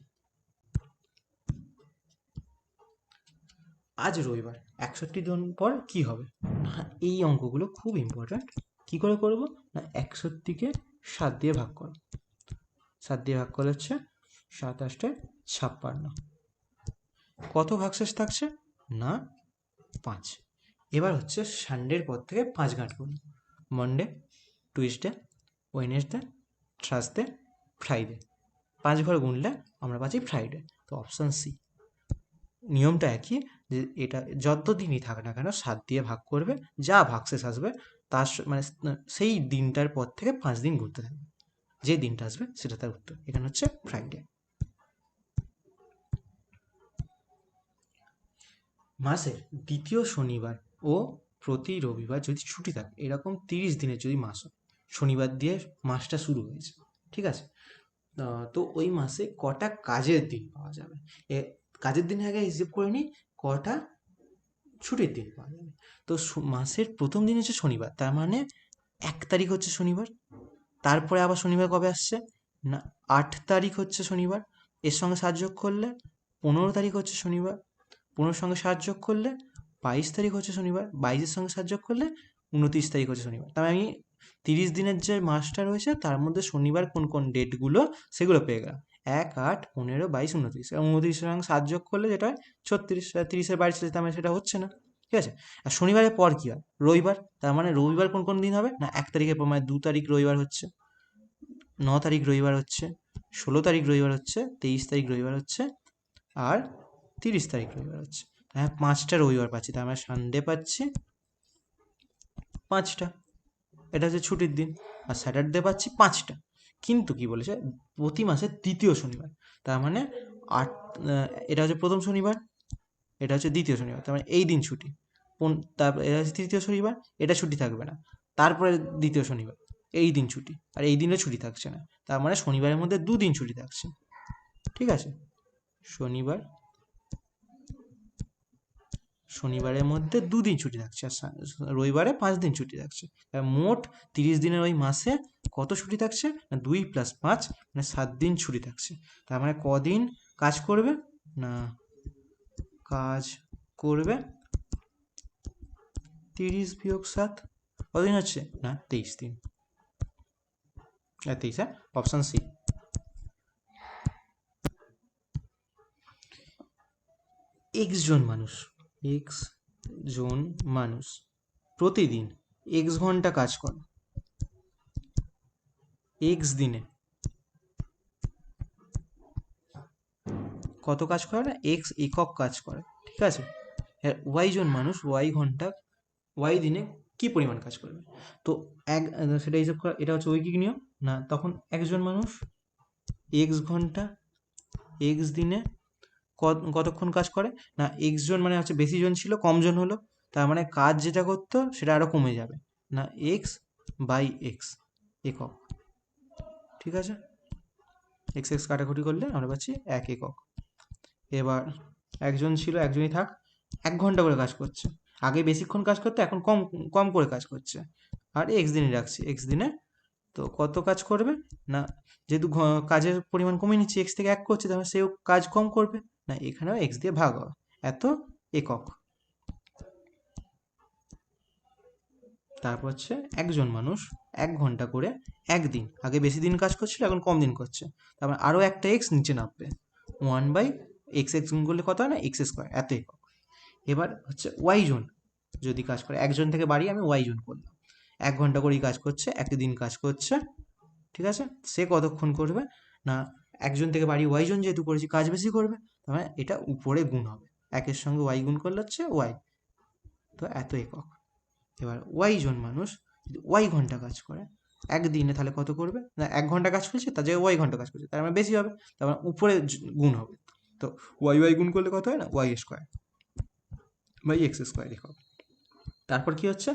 S1: আজ রবিবার, 61 দিন পর কি হবে? না এই অঙ্কগুলো খুব ইম্পর্ট্যান্ট। কি করে করব? না 61কে 7 দিয়ে ভাগ করো, 7 দিয়ে ভাগ করলে হচ্ছে 7 8 56, কত ভাগশেষ থাকছে? না 5। এবার হচ্ছে সানডের পর থেকে 5 গাঁট করুন, Monday, Tuesday, Wednesday, Thursday, Friday. 5 ঘর গুনলে আমরা পাচ্ছি ফ্রাইডে। তো অপশান সি। নিয়মটা একই, যে এটা যত দিনই থাক না কেন 7 দিয়ে ভাগ করবে, যা ভাগশেষ আসবে তার মানে সেই দিনটার পর থেকে 5 দিন ঘুরতে থাকবে, যে দিনটা আসবে সেটা তার উত্তর। এখানে হচ্ছে ফ্রাইডে। মাসের দ্বিতীয় শনিবার ও প্রতি রবিবার যদি ছুটি থাকে, এরকম 30 দিনের যদি মাস হয়, শনিবার দিয়ে মাসটা শুরু হয়েছে, ঠিক আছে, তো ওই মাসে কটা কাজের দিন পাওয়া যাবে? কাজের দিন আগে হিসেব করে নিই, কটা ছুটির দিন পাওয়া যাবে। তো মাসের প্রথম দিন হচ্ছে শনিবার, তার মানে 1 তারিখ হচ্ছে শনিবার। তারপরে আবার শনিবার কবে আসছে? না 8 তারিখ হচ্ছে শনিবার। এর সঙ্গে 7 যোগ করলে 15 তারিখ হচ্ছে শনিবার। 15 সঙ্গে 7 যোগ করলে 22 তারিখ হচ্ছে শনিবার। 22-এর সঙ্গে 7 যোগ করলে 29 তারিখ হচ্ছে শনিবার। তার আমি 30 দিনের যে মাসটা রয়েছে তার মধ্যে শনিবার কোন কোন ডেটগুলো সেগুলো পেয়ে গেলাম। 1, 8, 15, 22, 29। 29-এর সঙ্গে 7 যোগ করলে যেটা হয় 36। 30-এর বাইরে চলে যেতে আমার সেটা হচ্ছে না, ঠিক আছে। আর শনিবারের পর কি হয়? রবিবার। তার মানে রবিবার কোন কোন দিন হবে? না 1 তারিখের পর, মানে 2 তারিখ রবিবার হচ্ছে, 9 তারিখ রবিবার হচ্ছে, 16 তারিখ রবিবার হচ্ছে, 23 তারিখ রবিবার হচ্ছে, আর 30 তারিখ রবিবার হচ্ছে। হ্যাঁ, 5টা রবিবার পাচ্ছি, তার মানে সানডে পাচ্ছি 5টা, এটা হচ্ছে ছুটির দিন। আর স্যাটারডে পাচ্ছি 5টা। কিন্তু কি বলেছে? প্রতি মাসের তৃতীয় শনিবার, তার মানে 8, এটা হচ্ছে প্রথম শনিবার, এটা হচ্ছে দ্বিতীয় শনিবার, তার মানে এই দিন ছুটি। তারপর এটা হচ্ছে তৃতীয় শনিবার, এটা ছুটি থাকবে না। তারপরে দ্বিতীয় শনিবার, এই দিন ছুটি, আর এই দিনে ছুটি থাকছে না। তার মানে শনিবারের মধ্যে 2 দিন ছুটি থাকছে, ঠিক আছে। শনিবারের মধ্যে 2 দিন ছুটি থাকছে, আর রবিবারে 5 দিন ছুটি থাকছে। মোট 30 দিনের ওই মাসে কত ছুটি থাকছে? না 2 + 5 মানে 7 দিন ছুটি থাকছে। তার মানে কদিন কাজ করবে? না কাজ করবে 30 - 7, কদিন হচ্ছে? না 23 দিন। 23, হ্যাঁ, অপশান সি। x জন মানুষ প্রতিদিন এক্স ঘন্টা কাজ করে, এক্স দিনে কত কাজ করে না, এক্স একক কাজ করে, ঠিক আছে। ওয়াই জন মানুষ ওয়াই ঘন্টা ওয়াই দিনে কি পরিমাণ কাজ করবে, তো সেটা হিসাব করা, এটা হচ্ছে ঐকিক নিয়ম না। তখন একজন মানুষ এক্স ঘন্টা এক্স দিনে কতক্ষণ কাজ করে না, এক্স জন মানে হচ্ছে বেশি জন ছিল কম জন হলো, তার মানে কাজ যেটা করতো সেটা আরো কমে যাবে না, এক্স বাই এক্স একক, ঠিক আছে। এক্স এক্স কাটাকুটি করলে আমরা পাচ্ছি 1 একক। এবার একজন ছিল, একজনই থাক, 1 ঘন্টা করে কাজ করছে, আগে বেশিক্ষণ কাজ করতে, এখন কম কম করে কাজ করছে, আর এক্স দিনে রাখছি, এক্স দিনে তো কত কাজ করবে না, যেহেতু কাজের পরিমাণ কমে নিচ্ছে, এক্স থেকে 1 করছে, তাহলে সেও কাজ কম করবে না, এখানেও এক্স দিয়ে ভাগ হবে, এত একক। তারপর হচ্ছে একজন মানুষ 1 ঘন্টা করে একদিন, আগে বেশি দিন কাজ করছিল এখন কম দিন করছে, তারপর আরও একটা এক্স নিচে নামবে, 1/x এক্স গুণ করলে কত হয় না, এক্স স্কোয়ার, এত একক। এবার হচ্ছে ওয়াই জন যদি কাজ করে, একজন থেকে বাড়িয়ে আমি ওয়াই জন করলাম, 1 ঘন্টা করেই কাজ করছে, একদিন কাজ করছে, ঠিক আছে। সে কতক্ষণ করবে না, একজন থেকে বাড়িয়ে ওয়াই জন যেহেতু করেছি কাজ বেশি করবে, তার মানে এটা উপরে গুণ হবে, একের সঙ্গে ওয়াই গুণ করলে হচ্ছে ওয়াই, তো এত একক। এবার ওয়াই জন মানুষ যদি ওয়াই ঘন্টা কাজ করে একদিনে, তাহলে কত করবে না, 1 ঘন্টা কাজ করছে তার জায়গায় ওয়াই ঘন্টা কাজ করছে, তার মানে বেশি হবে, তার মানে উপরে গুণ হবে, তো ওয়াই ওয়াই গুণ করলে কত হয় না, Y square by X square একক। তারপর কি হচ্ছে,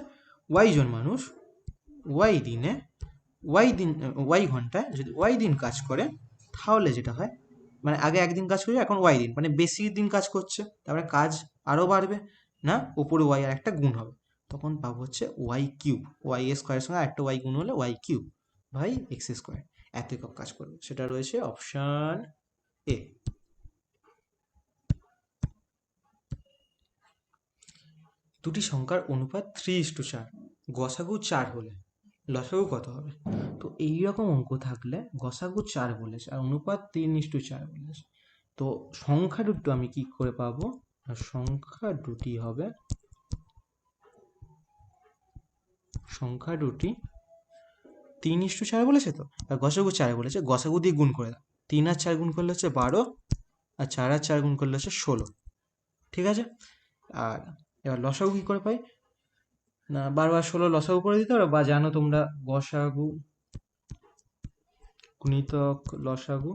S1: ওয়াই জন মানুষ ওয়াই দিনে ওয়াই ঘন্টায় যদি ওয়াই দিন কাজ করে, তাহলে যেটা হয় মানে আগে একদিন কাজ করছে এখন ওয়াই দিন, মানে বেশি দিন কাজ করছে, তারপরে কাজ আরও বাড়বে না, উপরে ওয়াই আর একটা গুণ হবে, তখন পাবো হচ্ছে ওয়াই কিউব, ওয়াই স্কোয়ারের সঙ্গে একটা ওয়াই গুণ হলে Y cube by X square, এত একক কাজ করবে, সেটা রয়েছে অপশান এ। দুটি সংখ্যার অনুপাত 3:4, গসাগু 4 হলে লসাগু কত হবে, তো এইরকম অঙ্ক থাকলে গসাগু 4 বলেছে আর অনুপাত 3:4 বলেছে, তো সংখ্যা দুটো আমি কি করে পাবো না, সংখ্যা দুটি হবে, সংখ্যা দুটি 3:4 বলেছে, তো আর গসাগু 4 বলেছে, গসাগু দিয়ে গুণ করে দাও, 3 আর 4 গুণ করলে হচ্ছে 12, আর 4 আর 4 গুণ করলে হচ্ছে 16, ঠিক আছে। আর এবার লসাগু কি করে পাই না, 12 আর 16 লসাগু করে দিতে পারো, বা জানো তোমরা গসাগু গুণিতক লসাগু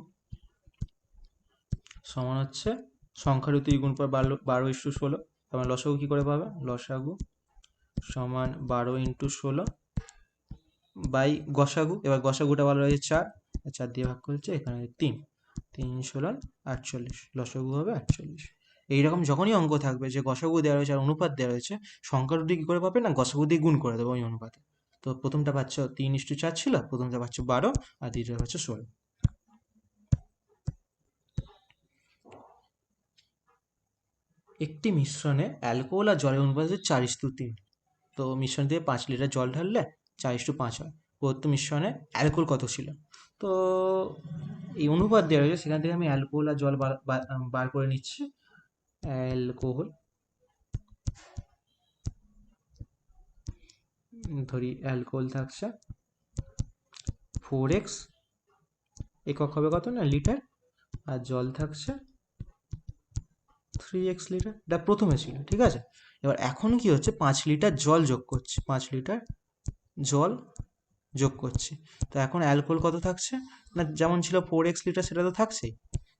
S1: সমান হচ্ছে সংখ্যা দুটি গুণ পর 12:16, তারপর লসাগু কি করে পাবে, লসাগু সমান 12 × 16 বাই গসাগু, এবার গসাগুটা ভালো রয়েছে 4, 4 দিয়ে ভাগ করেছে, এখানে 3, 3×16 = 48, লসাগু হবে 48। এইরকম যখনই অঙ্ক থাকবে যে গসাগু দেওয়া রয়েছে আর অনুপাত দেওয়া রয়েছে, সংখ্যা দুটি কি করে পাবে না, গসাগু দিয়ে গুণ করে দেবো ওই অনুপাতে, তো প্রথমটা পাচ্ছ 3:4 ছিল, প্রথমটা পাচ্ছ 12, আর দ্বিতীয়টা পাচ্ছ 16। একটি মিশ্রণে অ্যালকোহল আর জলের অনুপাত হচ্ছে 4:3, তো মিশ্রণ দিয়ে 5 লিটার জল ঢাললে 4:5 হয়, প্রদত্ত মিশ্রণে অ্যালকোহল কত ছিল, তো এই অনুপাত দেওয়া রয়েছে সেখান থেকে আমি অ্যালকোহল আর জল বার করে নিচ্ছি। অ্যালকোহল ধরি, অ্যালকোহল থাকছে 4x, একক হবে কত না লিটার, আর জল থাকছে 3x লিটার, এটা প্রথমে ছিল, ঠিক আছে। এবার এখন কি হচ্ছে, 5 লিটার জল যোগ করছি, 5 লিটার জল যোগ করছি, তো এখন অ্যালকোহল কত থাকছে না, যেমন ছিল 4x লিটার সেটা তো থাকছেই,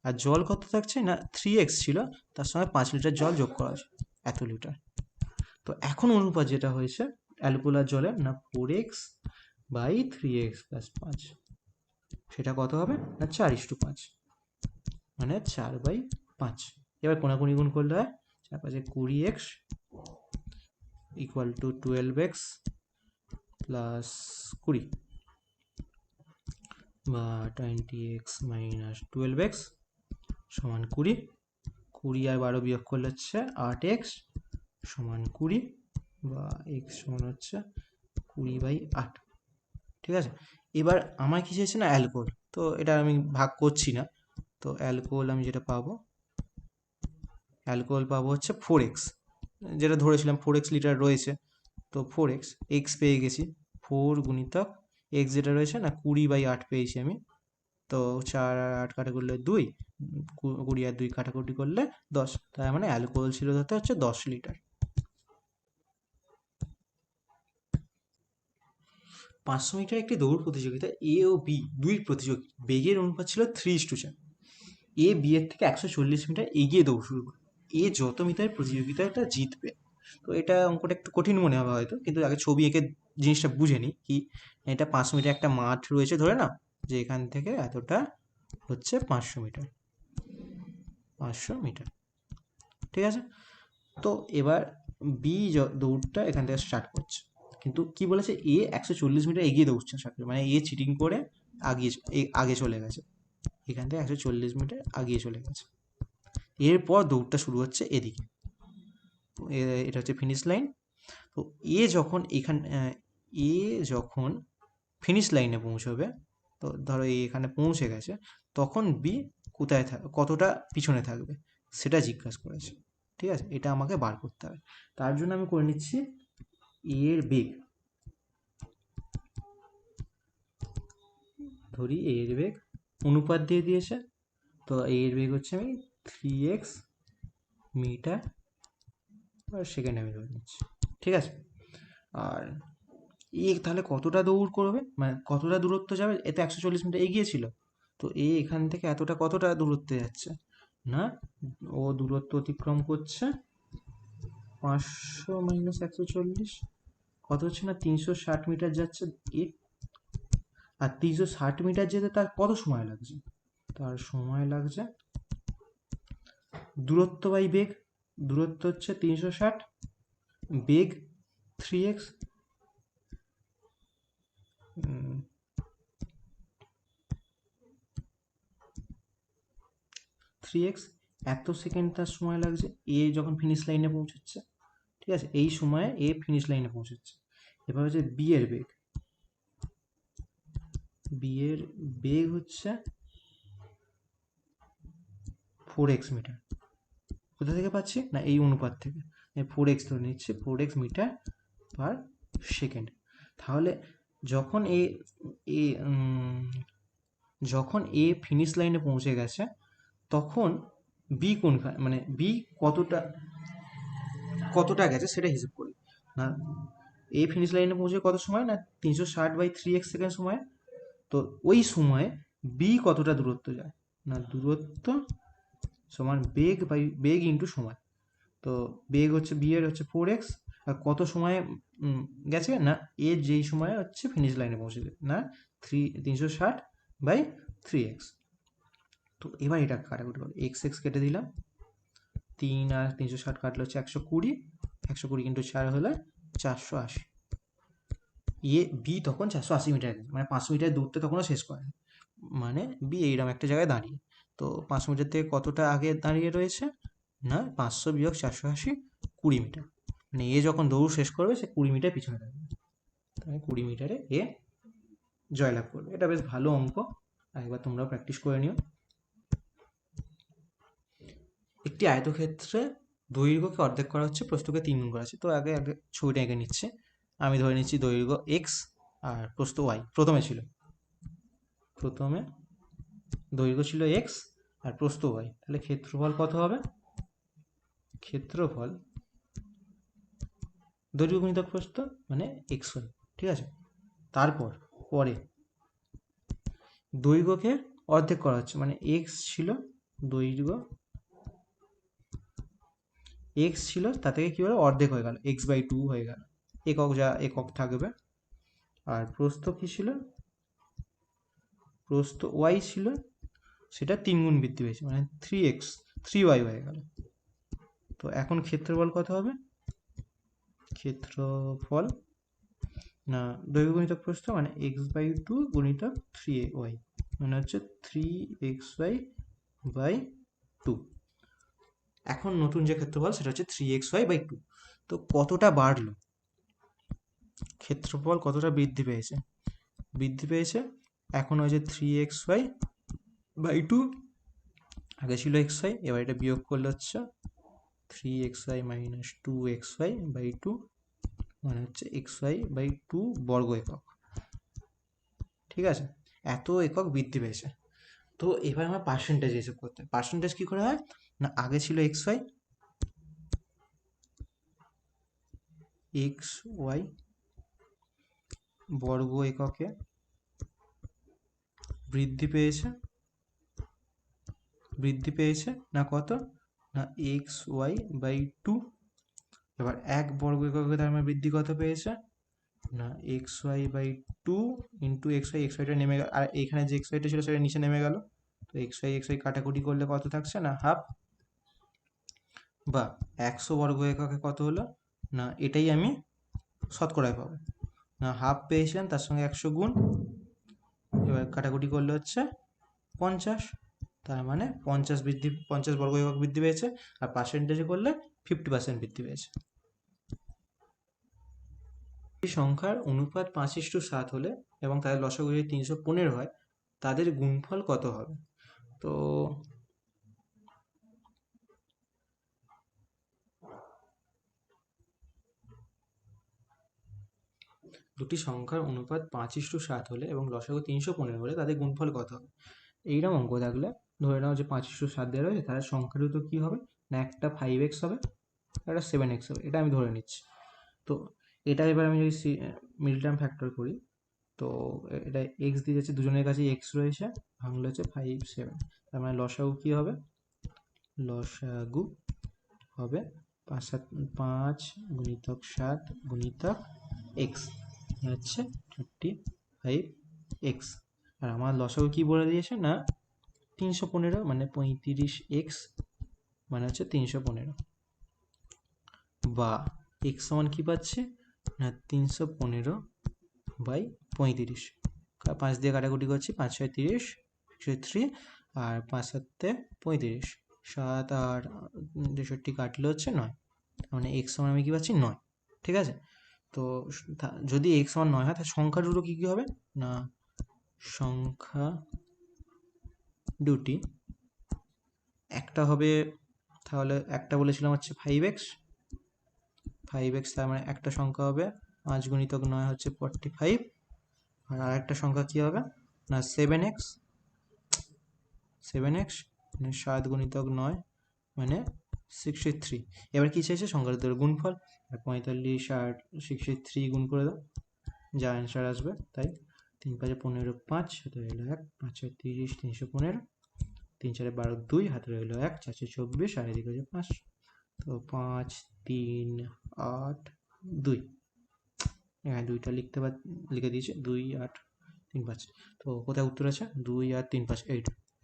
S1: আর জল কত থাকছে না 3x ছিল, তার সঙ্গে 5 লিটার জল যোগ করা হয়েছে, এত লিটার। তো এখন অনুপাত যেটা হয়েছে অ্যালকোহল আর জলের না 4x বাই 3x + 5, সেটা কত হবে না 4:5, মানে 4/5। এবার কোনাকুনি গুণ করলে হয় 4×5 = 20x = 12x + 20, বা 20x - 12x সমান 20, 20 আর 12 বিয়োগ করলে হচ্ছে 8x সমান 20, বা x সমান হচ্ছে 20/8, ঠিক আছে। এবার আমার কি চাইছে না অ্যালকোহল, তো এটা আমি ভাগ করছি না, তো অ্যালকোহল আমি যেটা পাবো, অ্যালকোহল পাবো হচ্ছে 4x, যেটা ধরেছিলাম 4x লিটার রয়েছে, তো তো 4x, এক্স পেয়ে গেছি, 4 গুণিতক এক্স যেটা রয়েছে না 20/8 পেয়েছি আমি। তো 4 আর 8 কাটাকুটি করলে 2, 20 আর 2 কাটাকুটি করলে 10, তার মানে অ্যালকোহল ছিল ধরতে হচ্ছে 10 লিটার। 500 মিটার একটি দৌড় প্রতিযোগিতা, এ ও বি দুই প্রতিযোগী বেগের অনুপাত ছিল 3:4। এ বি এর থেকে 140 মিটার এগিয়ে দৌড় শুরু করে। এ যত মিটার প্রতিযোগিতাটা জিতবে। তো এটা অঙ্কটা একটু কঠিন মনে হবে হয়তো, কিন্তু আগে ছবি এঁকে জিনিসটা বুঝে নিই কি। এটা 500 মিটার একটা মাঠ রয়েছে ধরে নাও, যে এখান থেকে এতটা হচ্ছে 500 মিটার, 500 মিটার, ঠিক আছে। তো এবার বি দৌড়টা এখান থেকে স্টার্ট করছে, কিন্তু কি বলেছে এ 140 মিটার এগিয়ে দৌড়ছে সাথে, মানে এ চিটিং করে আগে চলে গেছে, এখান থেকে 140 মিটার আগিয়ে চলে গেছে। এরপর দৌড়টা শুরু হচ্ছে এদিকে, এটা হচ্ছে ফিনিশ লাইন। তো এ যখন এ যখন ফিনিশ লাইনে পৌঁছবে, তো ধরো এখানে পৌঁছে গেছে, তখন বি কোথায় কতটা পিছনে থাকবে সেটা জিজ্ঞাসা করেছে, ঠিক আছে। এটা আমাকে বার করতে হবে, তার জন্য আমি করে নিচ্ছি এর বেগ, ধরি এর বেগ অনুপাত দিয়ে দিয়েছে, তো এর বেগ হচ্ছে আমি 3x মিটার আর সেকেন্ড আমি ধরে নিচ্ছি, ঠিক আছে। আর তাহলে কতটা দৌড় করবে, মানে কতটা দূরত্ব যাবে, এ তো 140 মিটার এগিয়ে ছিল, তো এখান থেকে কতটা দূরত্বে যাচ্ছে না, ও দূরত্ব অতিক্রম করছে 500 মাইনাস 140, কত হচ্ছে না 360 মিটার যাচ্ছে এ। আর 360 মিটার যেতে তার কত সময় লাগছে, তার সময় লাগছে দূরত্ব বাই বেগ, দূরত্ব হচ্ছে 360, বেগ 3x, 3x, এত সেকেন্ড তার সময় লাগছে এ যখন ফিনিশ লাইনে পৌঁছচ্ছে, ঠিক আছে। এই সময়ে এ ফিনিশ লাইনে পৌঁছচ্ছে। এবার হচ্ছে বি এর বেগ, বি এর বেগ হচ্ছে 4x মিটার, কোথা থেকে পাচ্ছি না এই অনুপাত থেকে, 4x ধরে নিচ্ছি, 4x মিটার পার সেকেন্ড। তাহলে যখন এ যখন এ ফিনিশ লাইনে পৌঁছে গেছে, তখন বি কোনখানে, মানে বি কতটা গেছে সেটা হিসেব করি না। এ ফিনিশ লাইনে পৌঁছে কত সময় না 360/3x সেকেন্ড সময়, তো ওই সময়ে বি কতটা দূরত্ব যায় না, দূরত্ব সমান বেগ ইন্টু সময়। তো বেগ হচ্ছে বি এর হচ্ছে 4x, আর কত সময়ে গেছে না এ যেই সময়ে হচ্ছে ফিনিশ লাইনে পৌঁছেছে না 360/3x। তো এবার এটা কাটাকুটি করো, এক্স কেটে দিলাম, 3 আর 360 কাটলে হচ্ছে 120, 120 কিন্তু 4 হলে 480। বি তখন 480 মিটার গেছে, মানে 500 মিটার দূরত্বে তখনও শেষ করে, মানে বি এইরকম একটা জায়গায় দাঁড়িয়ে। তো 500 মিটার থেকে কতটা আগে দাঁড়িয়ে রয়েছে না 500 বিয়োগ 480, 20 মিটার, মানে এ যখন দৌড় শেষ করবে সে 20 মিটার পিছনে থাকবে, তাই 20 মিটারে এ জয়লাভ করবে। এটা বেশ ভালো অঙ্ক, একবার তোমরাও প্র্যাকটিস করে নিও। একটি আয়তক্ষেত্রে দৈর্ঘ্যকে অর্ধেক করা হচ্ছে, প্রস্থকে 3 গুণ করা আছে। তো আগে ছবিটা এঁকে নিচ্ছে, আমি ধরে নিচ্ছি দৈর্ঘ্য এক্স আর প্রস্থ ওয়াই। প্রথমে দৈর্ঘ্য ছিল এক্স আর প্রস্থ ওয়াই, তাহলে ক্ষেত্রফল কত হবে, ক্ষেত্রফল দৈর্ঘ্য গুণিতক প্রস্থ মানে এক্স ওয়াই, ঠিক আছে। তারপর পরে দৈর্ঘ্যকে অর্ধেক করা হচ্ছে, মানে এক্স ছিল দৈর্ঘ্য এক্স ছিল, তা থেকে কী হলো অর্ধেক হয়ে গেল, x/2 হয়ে গেল, একক থাকবে। আর প্রস্থ কী ছিল, প্রস্থ ওয়াই ছিল, সেটা 3 গুণ বৃদ্ধি পেয়েছে, মানে 3y হয়ে গেল। তো এখন ক্ষেত্রফল কত হবে, ক্ষেত্রফল না দৈর্ঘ্য গুণিতক প্রস্থ মানে x/2 গুণিতক 3y, মানে হচ্ছে 3xy/2। এখন নতুন যে ক্ষেত্রফল সেটা হচ্ছে 3xy/2। তো কতটা বাড়লো, ক্ষেত্রফল কতটা বৃদ্ধি পেয়েছে, এখন হয়েছে 3xy/2, আগে ছিল xy, এবার এটা বিয়োগ করলে হচ্ছে 3xy - 2xy/2, মানে হচ্ছে xy/2 বর্গ একক। ঠিক আছে, এত একক বৃদ্ধি পেয়েছে। তো এবার আমার পার্সেন্টেজ হিসেব করতে হয়। পার্সেন্টেজ কী করে হয় না, আগে ছিল xy বর্গ এককে বৃদ্ধি পেয়েছে না কত, না xy/2। এবার এক বর্গ এককে তার মানে বৃদ্ধি কত পেয়েছে না xy/2 ইন্টু xyটা নেমে গেল, আর এখানে যে xyটা ছিল সেটা নিচে নেমে গেল। তো xy কাটাকুটি করলে কত থাকছে না হাফ, বা 100 বর্গ এককে কত হলো না, এটাই আমি শতকরায় পাবো না, হাফ পেয়েছিলাম তার সঙ্গে 100 গুণ, এবার কাটাকুটি করলে হচ্ছে 50। তার মানে 50 বর্গ একক বৃদ্ধি পেয়েছে, আর পার্সেন্টেজে করলে 50% বৃদ্ধি পেয়েছে। এই সংখ্যার অনুপাত 5:7 হলে এবং তাদের লসাগু যদি 315 হয়, তাদের গুণফল কত হবে? তো দুটি সংখ্যার অনুপাত 5:7 হলে এবং লসাগু 315 হলে তাদের গুণফল কত হবে? এইরকম অঙ্ক থাকলে ধরে নাও যে 5:7 দেওয়া রয়েছে, তাদের সংখ্যা দুটো কী হবে না, একটা 5x হবে, একটা 7x হবে, এটা আমি ধরে নিচ্ছি। তো এটা এবার আমি যদি মিডল টার্ম ফ্যাক্টর করি, তো এটা এক্স দিয়ে যাচ্ছে, দুজনের কাছে এক্স রয়েছে, ভাঙলে হচ্ছে 5 7, তার মানে লসাগু কী হবে, লসাগু হবে 5 গুণিতক 7 গুণিতক এক্স হচ্ছে 35x। আর আমার লসাগু কি বলে দিয়েছে না 315, মানে 35x মানে হচ্ছে 315, বা x সমান কি পাচ্ছে না 315/35। 5 দিয়ে কাটাকুটি করছি, 5 6 30, 3, আর 5 7 35, 7 আর 63 কাটলে হচ্ছে 9, মানে x সমান আমি কি পাচ্ছি 9। ঠিক আছে, তো যদি x সমান 9 হয় তাহলে সংখ্যা দুটো কী কী হবে না, সংখ্যা দুটি একটা হবে, তাহলে একটা বলেছিলাম হচ্ছে 5x, তার মানে একটা সংখ্যা হবে 5 গুণিতক 9 হচ্ছে 45, আর আরেকটা সংখ্যা কী হবে না 7x, মানে 7 গুণিতক 9 মানে 63। এবার কী চাইছে সংখ্যা দুটোর গুণফল, আর 45 আর 63 গুণ করে দাও, যা অ্যান্সার আসবে তাই। 3 5 15 5 হাতে রইল 1, 5 6 30 315, 3 4 12 2 হাতে রইল 1, 4 4 24, আর এদিকে হচ্ছে 5। তো 5 3 8 2, হ্যাঁ 2টা লিখে দিয়েছে, 2 8 3 5। তো কোথায় উত্তর আছে 2 8 3 5,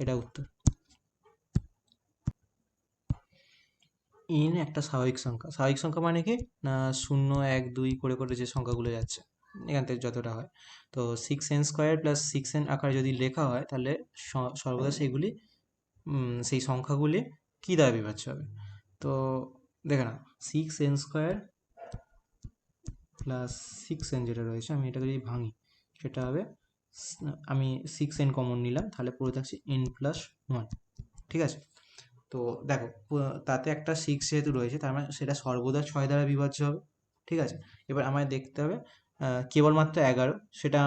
S1: এটা উত্তর। ইন একটা স্বাভাবিক সংখ্যা মানে কি না 0 1 2 করে করে যে সংখ্যাগুলো যাচ্ছে এখান থেকে যতটা হয়, তো 6n² প্লাস 6n আকারে যদি লেখা হয় তাহলে সর্বদা সেই সংখ্যাগুলি কী দ্বারা বিভাজ্য হবে? তো দেখে না 6n² প্লাস 6n যেটা রয়েছে, আমি এটা যদি ভাঙি সেটা হবে, আমি 6n কমন নিলাম, তাহলে পুরো থাকছে n+1। ঠিক আছে, তো দেখো তাতে একটা 6 যেহেতু রয়েছে তার মানে সেটা সর্বদা 6 দ্বারা বিভাজ্য হবে। ঠিক আছে, এবার আমায় দেখতে হবে কেবলমাত্র 11, সেটা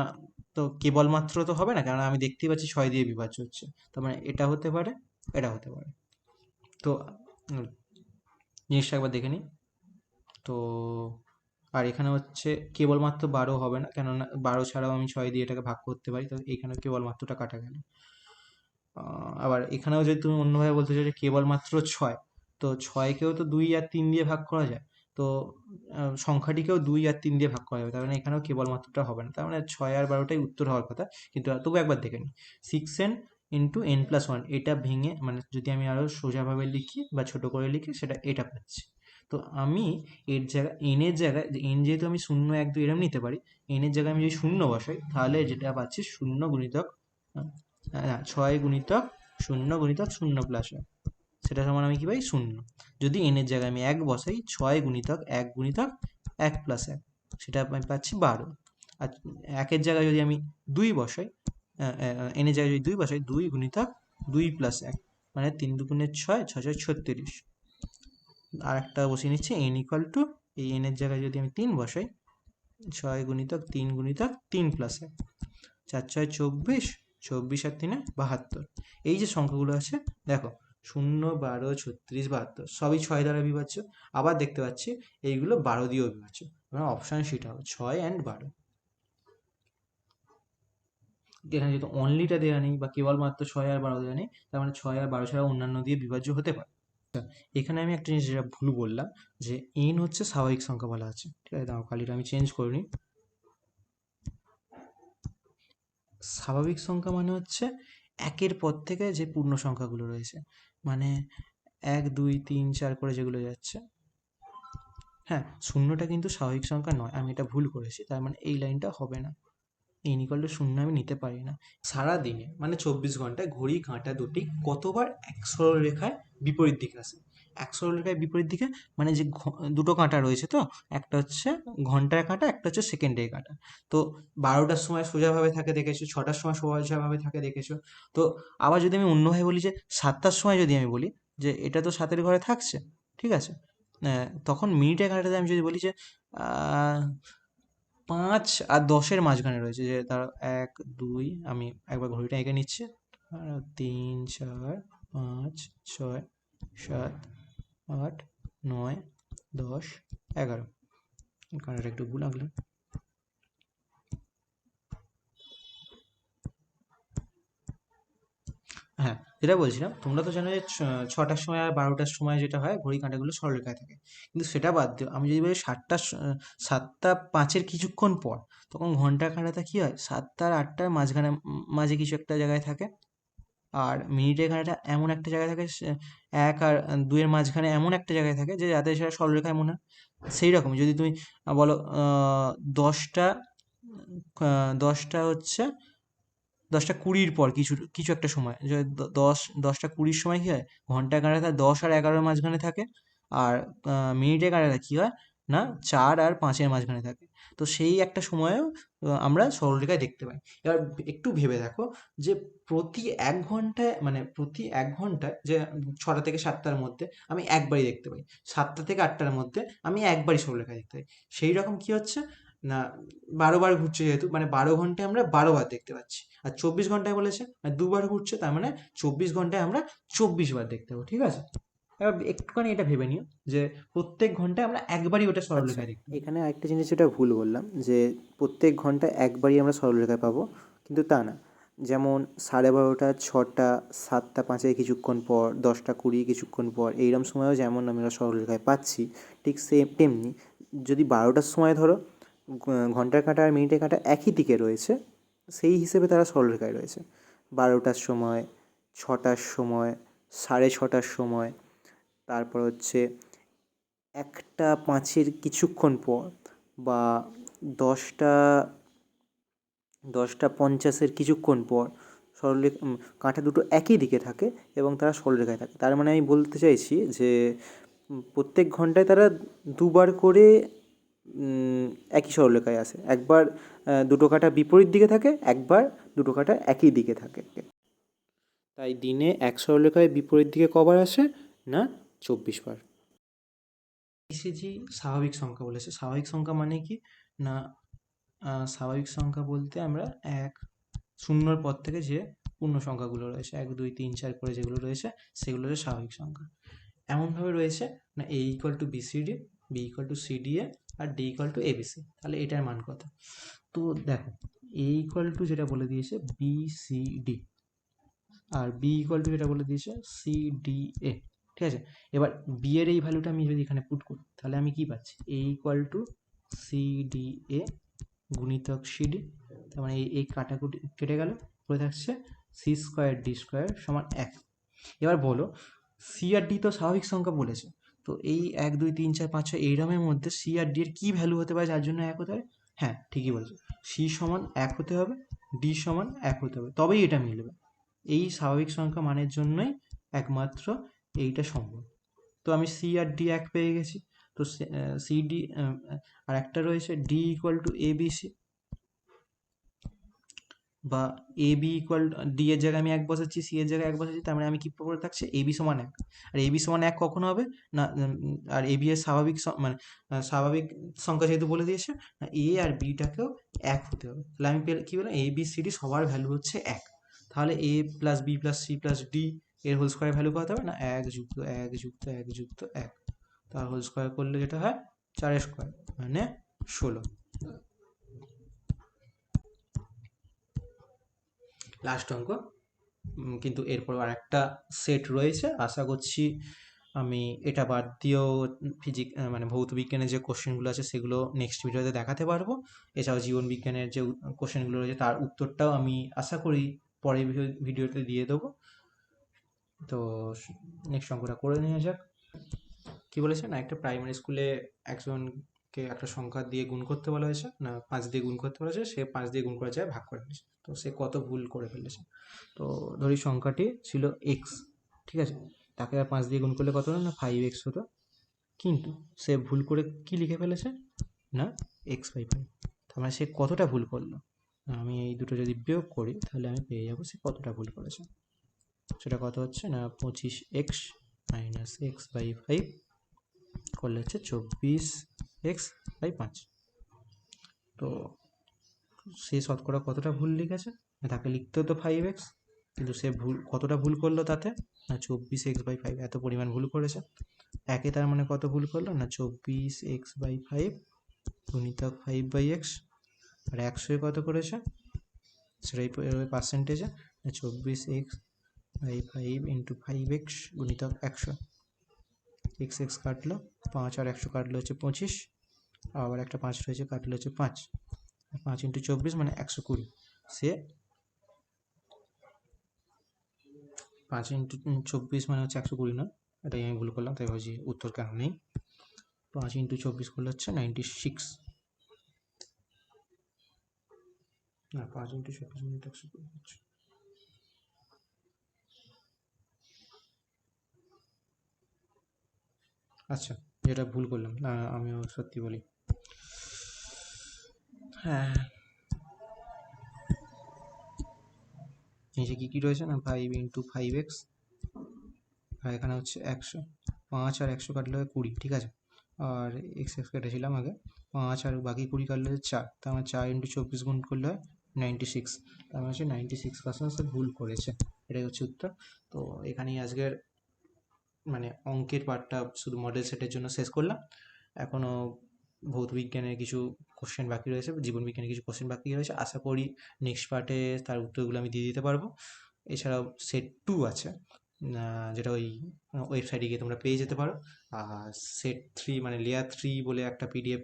S1: তো কেবলমাত্র তো হবে না, কারণ আমি দেখতেই পাচ্ছি 6 দিয়ে বিভাজ্য হচ্ছে, তার মানে এটা হতে পারে, এটা হতে পারে। তো জিনিসটা একবার দেখে নিই। তো আর এখানে হচ্ছে কেবলমাত্র 12 হবে না, কেননা 12 ছাড়াও আমি 6 দিয়ে এটাকে ভাগ করতে পারি, তো এখানে কেবলমাত্রটা কাটা গেল। আবার এখানেও যদি তুমি অন্যভাবে বলতে চাও যে কেবলমাত্র 6, তো 6কেও তো 2 আর 3 দিয়ে ভাগ করা যায়, তো সংখ্যাটিকেও 2 আর 3 দিয়ে ভাগ করা যাবে, তার মানে এখানেও কেবলমাত্রটা হবে না, তার মানে 6 আর 12টাই উত্তর হওয়ার কথা। কিন্তু তবু একবার দেখে নিই, 6n ইন্টু n+1, এটা ভেঙে মানে যদি আমি আরও সোজাভাবে লিখি বা ছোট করে লিখি সেটা এটা পাচ্ছি। তো আমি এর জায়গায় এর জায়গায় এন যেহেতু আমি 0 1 2 এরম নিতে পারি, এর জায়গায় আমি যদি 0 বসাই তাহলে যেটা পাচ্ছি 0 গুণিতক 6 গুণিতক 0 গুণিতক 0 প্লাস 1, সেটা সমান আমি কি পাই 0। যদি এর জায়গায় আমি 1 বসাই 6 গুণিতক 1 গুণিতক 1 প্লাস 1, সেটা আমি পাচ্ছি 12। আর 1-এর জায়গায় যদি আমি 2 বসাই, এর জায়গায় যদি 2 বসাই 2 গুণিতক 2 প্লাস 1, মানে 3 2 6, 6 6 36। আর একটা বসিয়ে নিচ্ছি n = এই এনের জায়গায় যদি আমি 3 বসাই, 6 গুণিতক 3 গুণিতক 3 প্লাস 1, 4 6 24, 24 আর 3 72। এই যে সংখ্যাগুলো আছে দেখো, 0 12 36 72 সবই 6 দ্বারা বিভাজ্য। আবার দেখতে পাচ্ছি এইগুলো 12 দিয়েও বিভাজ্য, মানে অপশান সেটা হবে 6 and 12। এখানে যেহেতু অনলিটা দেওয়া নেই বা কেবলমাত্র 6 আর 12 দেওয়া নেই, তার মানে 6 আর 12 ছাড়া অন্যান্য দিয়ে বিভাজ্য হতে পারে। এখানে আমি একটা জিনিস যেটা ভুল বললাম, যে n হচ্ছে স্বাভাবিক সংখ্যা বলা আছে, ঠিক আছে, দাও কালিটা আমি চেঞ্জ করে নিই। স্বাভাবিক সংখ্যা মানে হচ্ছে একের পর থেকে যে পূর্ণ সংখ্যাগুলো রয়েছে, মানে 1 2 3 4 করে যেগুলো যাচ্ছে। হ্যাঁ, শূন্যটা কিন্তু স্বাভাবিক সংখ্যা নয়, আমি এটা ভুল করেছি, তার মানে এই লাইনটা হবে না, n = 0 আমি নিতে পারি না। সারা দিনে মানে 24 ঘন্টায় ঘড়ি কাঁটা দুটি কতবার এক সরলরেখায় বিপরীত দিকে আসে? এক সরলরেখায় বিপরীত দিকে মানে যে দুটো কাঁটা রয়েছে, তো একটা হচ্ছে ঘন্টার কাঁটা, একটা হচ্ছে সেকেন্ডের কাঁটা। তো 12টার সময় সোজাভাবে থাকে দেখেছো, 6টার সময় সোজাভাবে থাকে দেখেছো। তো আবার যদি আমি অন্যভাবে বলি যে 7টার সময় যদি আমি বলি যে এটা তো 7-এর ঘরে থাকছে, ঠিক আছে, তখন মিনিটের কাঁটাতে আমি যদি বলি যে 5 আর 10-এর মাঝখানে রয়েছে, যে তার 1 2, আমি একবার ঘড়িটা এঁকে নিচ্ছি, 3 4 5 6 7 8 9 10 11, কানাডা একটু ভুল আঁকলাম। হ্যাঁ, যেটা বলছিলাম, তোমরা তো জানো যে 6টার সময় আর 12টার সময় যেটা হয় ঘড়ি কাঁটাগুলো সরলরেখায় থাকে, কিন্তু সেটা বাদ দিও, আমি যদি বলি 7টা 5-এর কিছুক্ষণ পর, তখন ঘন্টার কাঁটাটা কি হয় 7টা আর 8টার মাঝখানে, মাঝে কিছু একটা জায়গায় থাকে। আর মিনিটের কাঁটাটা এমন একটা জায়গায় থাকে, 1 আর 2 এর মাঝখানে এমন একটা জায়গায় থাকে যে যাতে সেটা সরলরেখায় মনে হয়। সেই রকম যদি তুমি বলো 10টা, 10টা হচ্ছে 10টা 20-র পর কিছু কিছু একটা সময়, যে 10টা 20-র সময় কী হয়, ঘন্টার কাঁটাটা 10 আর 11-র মাঝখানে থাকে। আর মিনিটের কাঁটাটা কী হয় না, 4 আর 5-এর মাঝখানে থাকে। তো সেই একটা সময়েও আমরা সরলরেখায় দেখতে পাই। এবার একটু ভেবে দেখো যে প্রতি 1 ঘন্টায়, মানে প্রতি 1 ঘন্টায় যে 6টা থেকে 7টার মধ্যে আমি একবারই দেখতে পাই, 7টা থেকে 8টার মধ্যে আমি একবারই সরলরেখায় দেখতে পাই। সেই রকম কি হচ্ছে না, 12 বার ঘুরছে যেহেতু, মানে 12 ঘন্টায় আমরা 12 বার দেখতে পাচ্ছি। আর 24 ঘন্টায় বলেছে মানে 2 বার ঘুরছে, তার মানে 24 ঘন্টায় আমরা 24 বার দেখতে পাবো, ঠিক আছে। এবার একটুখানি এটা ভেবে নিও যে প্রত্যেক ঘন্টায় আমরা একবারই ওটা
S2: আচ্ছা,
S1: সরলরেখায় দেখতে পাবো।
S2: এখানে আরেকটা জিনিস যেটা ভুল বললাম, যে প্রত্যেক ঘন্টায় একবারই আমরা সরলরেখায় পাবো, কিন্তু তা না। যেমন 12:30, 6টা, 7টা 5-এর কিছুক্ষণ পর, 10টা 20 কিছুক্ষণ পর, এইরকম সময়েও যেমন আমরা সরলরেখায় পাচ্ছি, ঠিক সেম তেমনি যদি 12টার সময় ধরো ঘন্টার কাঁটা আর মিনিটের কাঁটা একই দিকে রয়েছে, সেই হিসেবে তারা সরলরেখায় রয়েছে। 12টার সময়, 6টার সময়, 6:30টার সময়, তারপর হচ্ছে 1টা 5-এর কিছুক্ষণ পর, বা 10টা 10টা 50-এর কিছুক্ষণ পর কাঁটা দুটো একই দিকে থাকে এবং তারা সরলরেখায় থাকে। তার মানে আমি বলতে চাইছি যে প্রত্যেক ঘন্টায় তারা দুবার করে একই সরলরেখায় আসে। একবার দুটো কাঁটা বিপরীত দিকে থাকে, একবার দুটো কাঁটা একই দিকে থাকে। তাই দিনে এক সরলরেখায় বিপরীত দিকে কবার আসে না 24 বার।
S1: ইসিজি স্বাভাবিক সংখ্যা বলেছে। স্বাভাবিক সংখ্যা মানে কি না, স্বাভাবিক সংখ্যা বলতে আমরা 1 0-র পর থেকে যে পূর্ণ সংখ্যাগুলো রয়েছে 1 2 3 4 করে যেগুলো রয়েছে, সেগুলো হচ্ছে স্বাভাবিক সংখ্যা। এমনভাবে রয়েছে না, a = BCD, b = CDA R d = ABC, তাহলে এটার মান কত? তো দেখো, a = যেটা বলে দিয়েছে BCD, আর b = যেটা বলে দিয়েছে CDA, ঠিক আছে। এবার b এর এই ভ্যালুটা আমি যদি এখানে পুট করি, তাহলে আমি কি পাচ্ছি, a = CDA গুণিতক CD, তার মানে এই কাটাকুটি কেটে গেল, পড়ে থাকছে C² D² = 1। এবার বলো, সি আর ডি তো স্বাভাবিক সংখ্যা বলেছে, তো এই 1 2 3 4 5 6 এই রামের মধ্যে সি আর ডি এর কি ভ্যালু হতে পারে যার জন্য 1 হতে হবে? হ্যাঁ, ঠিকই বলেছো, সি সমান 1 হতে হবে, ডি সমান 1 হতে হবে, তবেই এটা মিলবে। এই স্বাভাবিক সংখ্যা মানের জন্যই একমাত্র এইটা সম্ভব। তো আমি সি আর ডি 1 পেয়ে গেছি। তো সি ডি, আর একটা রয়েছে ডি = ABC, বা এ বি ইকুয়াল ডি এর জায়গায় আমি 1 বসাচ্ছি, সি এর জায়গায় 1 বসাচ্ছি, তার মানে আমি কি পড়ে থাকছে এ বি সমান 1। আর এ বি সমান 1 কখন হবে না, আর এ বি এর স্বাভাবিক মানে স্বাভাবিক সংখ্যা যেহেতু বলে দিয়েছে, না এ আর বিটাকেও 1 হতে হবে। তাহলে আমি কি বললাম, এ বি সি ডি সবার ভ্যালু হচ্ছে 1। তাহলে A plus B plus C plus D এর হোল স্কোয়ার ভ্যালু কত হবে না, 1 যুক্ত 1 যুক্ত 1 যুক্ত 1, তার হোল স্কোয়ার করলে যেটা হয় 4 স্কোয়ার মানে 16। লাস্ট অঙ্ক, কিন্তু এরপর আর একটা সেট রয়েছে, আশা করছি আমি এটা বাদ দিয়েও মানে ভৌত বিজ্ঞানের যে কোশ্চেনগুলো আছে সেগুলো নেক্সট ভিডিওতে দেখাতে পারবো। এছাড়াও জীবন বিজ্ঞানের যে কোশ্চেনগুলো রয়েছে তার উত্তরটাও আমি আশা করি পরের ভিডিওতে দিয়ে দেবো। তো নেক্সট অঙ্কটা করে নেওয়া যাক। কি বলেছে না, একটা প্রাইমারি স্কুলে একজনকে একটা সংখ্যা দিয়ে গুণ করতে বলা হয়েছে, না 5 দিয়ে গুণ করতে বলা হয়েছে, সে 5 দিয়ে গুণ করার জায়গায় ভাগ করে ফেলেছে। তো সে কত ভুল করে ফেলেছে। তো ধরি সংখ্যাটি ছিল এক্স, ঠিক আছে, তাকে আর 5 দিয়ে গুণ করলে কত হলো না 5x হতো, কিন্তু সে ভুল করে কি লিখে ফেলেছে না x/5। তার মানে সে কতটা ভুল করলো, আমি এই দুটো যদি বিয়োগ করি তাহলে আমি পেয়ে যাবো সে কতটা ভুল করেছে। সেটা কত হচ্ছে না 25x মাইনাস x/5 করলে হচ্ছে 24x/5। তো সে শতকরা কতটা ভুল লিখেছে, তাকে লিখতে হতো 5x, কিন্তু সে ভুল কতটা ভুল করলো তাতে না 24x/5, এত পরিমাণ ভুল করেছে। একে তার মানে কত ভুল করলো না 24x/5 গুণিতক 5/x, আর 100 কত করেছে সেটাই পার্সেন্টেজে 24x/5 ইন্টু 5x গুণিতক 100। x কাটলো 5 আর 100 কাটলো হচ্ছে 25, আবার একটা 5 রয়েছে কাটলো হচ্ছে 5, 5 ইন্টু 24 মানে 120। সে 5 ইন্টু 24 মানে হচ্ছে 120 না, এটাই আমি ভুল করলাম, তাই ভাবছি উত্তর কেন নেই। 5 ইন্টু 24 করলে হচ্ছে 96, না 5 ইন্টু 24 মানে 120 হচ্ছে। আচ্ছা, যেটা ভুল করলাম না, আমিও সত্যি বলি। হ্যাঁ, নিচে কী রয়েছে না 5 ইন্টু 5x, আর এখানে হচ্ছে 100, 5 আর 100 কাটলে হয় 20, ঠিক আছে, আর x কেটেছিলাম আগে, 5 আর বাকি 20 কাটলে হচ্ছে 4, তার মানে 4 ইন্টু 24 গুণ করলে হয় 96, তার মানে হচ্ছে 96% সে ভুল করেছে। এটাই হচ্ছে উত্তর। তো এখানেই আজকের মানে অঙ্কের পার্টটা শুধু মডেল সেটের জন্য শেষ করলাম। এখনও ভৌত বিজ্ঞানের কিছু কোশ্চেন বাকি রয়েছে, জীবন বিজ্ঞানের কিছু কোশ্চেন বাকি রয়েছে, আশা করি নেক্সট পার্টে তার উত্তরগুলো আমি দিয়ে দিতে পারবো। এছাড়াও সেট 2 আছে, যেটা ওই ওয়েবসাইটে গিয়ে তোমরা পেয়ে যেতে পারো। আর সেট 3 মানে লেয়ার 3 বলে একটা পিডিএফ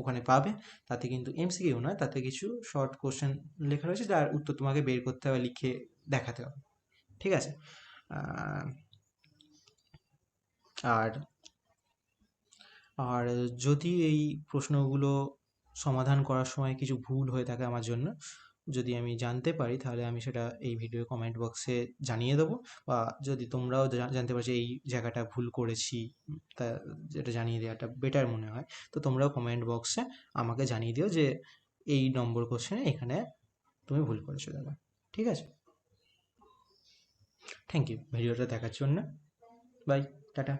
S1: ওখানে পাবে, তাতে কিন্তু এমসিকিউ নয়, তাতে কিছু শর্ট কোশ্চেন লেখা রয়েছে যার উত্তর তোমাকে বের করতে হবে, লিখে দেখাতে হবে, ঠিক আছে। আর আর যদি এই প্রশ্নগুলো সমাধান করার সময় কিছু ভুল হয়ে থাকে আমার জন্য, যদি আমি জানতে পারি তাহলে আমি সেটা এই ভিডিও কমেন্ট বক্সে জানিয়ে দেবো, বা যদি তোমরাও জানতে পারছো এই জায়গাটা ভুল করেছি, তা যেটা জানিয়ে দেওয়াটা বেটার মনে হয়, তো তোমরাও কমেন্ট বক্সে আমাকে জানিয়ে দিও যে এই নম্বর কোশ্চেনে এখানে তুমি ভুল করেছো দাদা, ঠিক আছে। থ্যাংক ইউ ভিডিওটা দেখার জন্য, বাই, টাটা।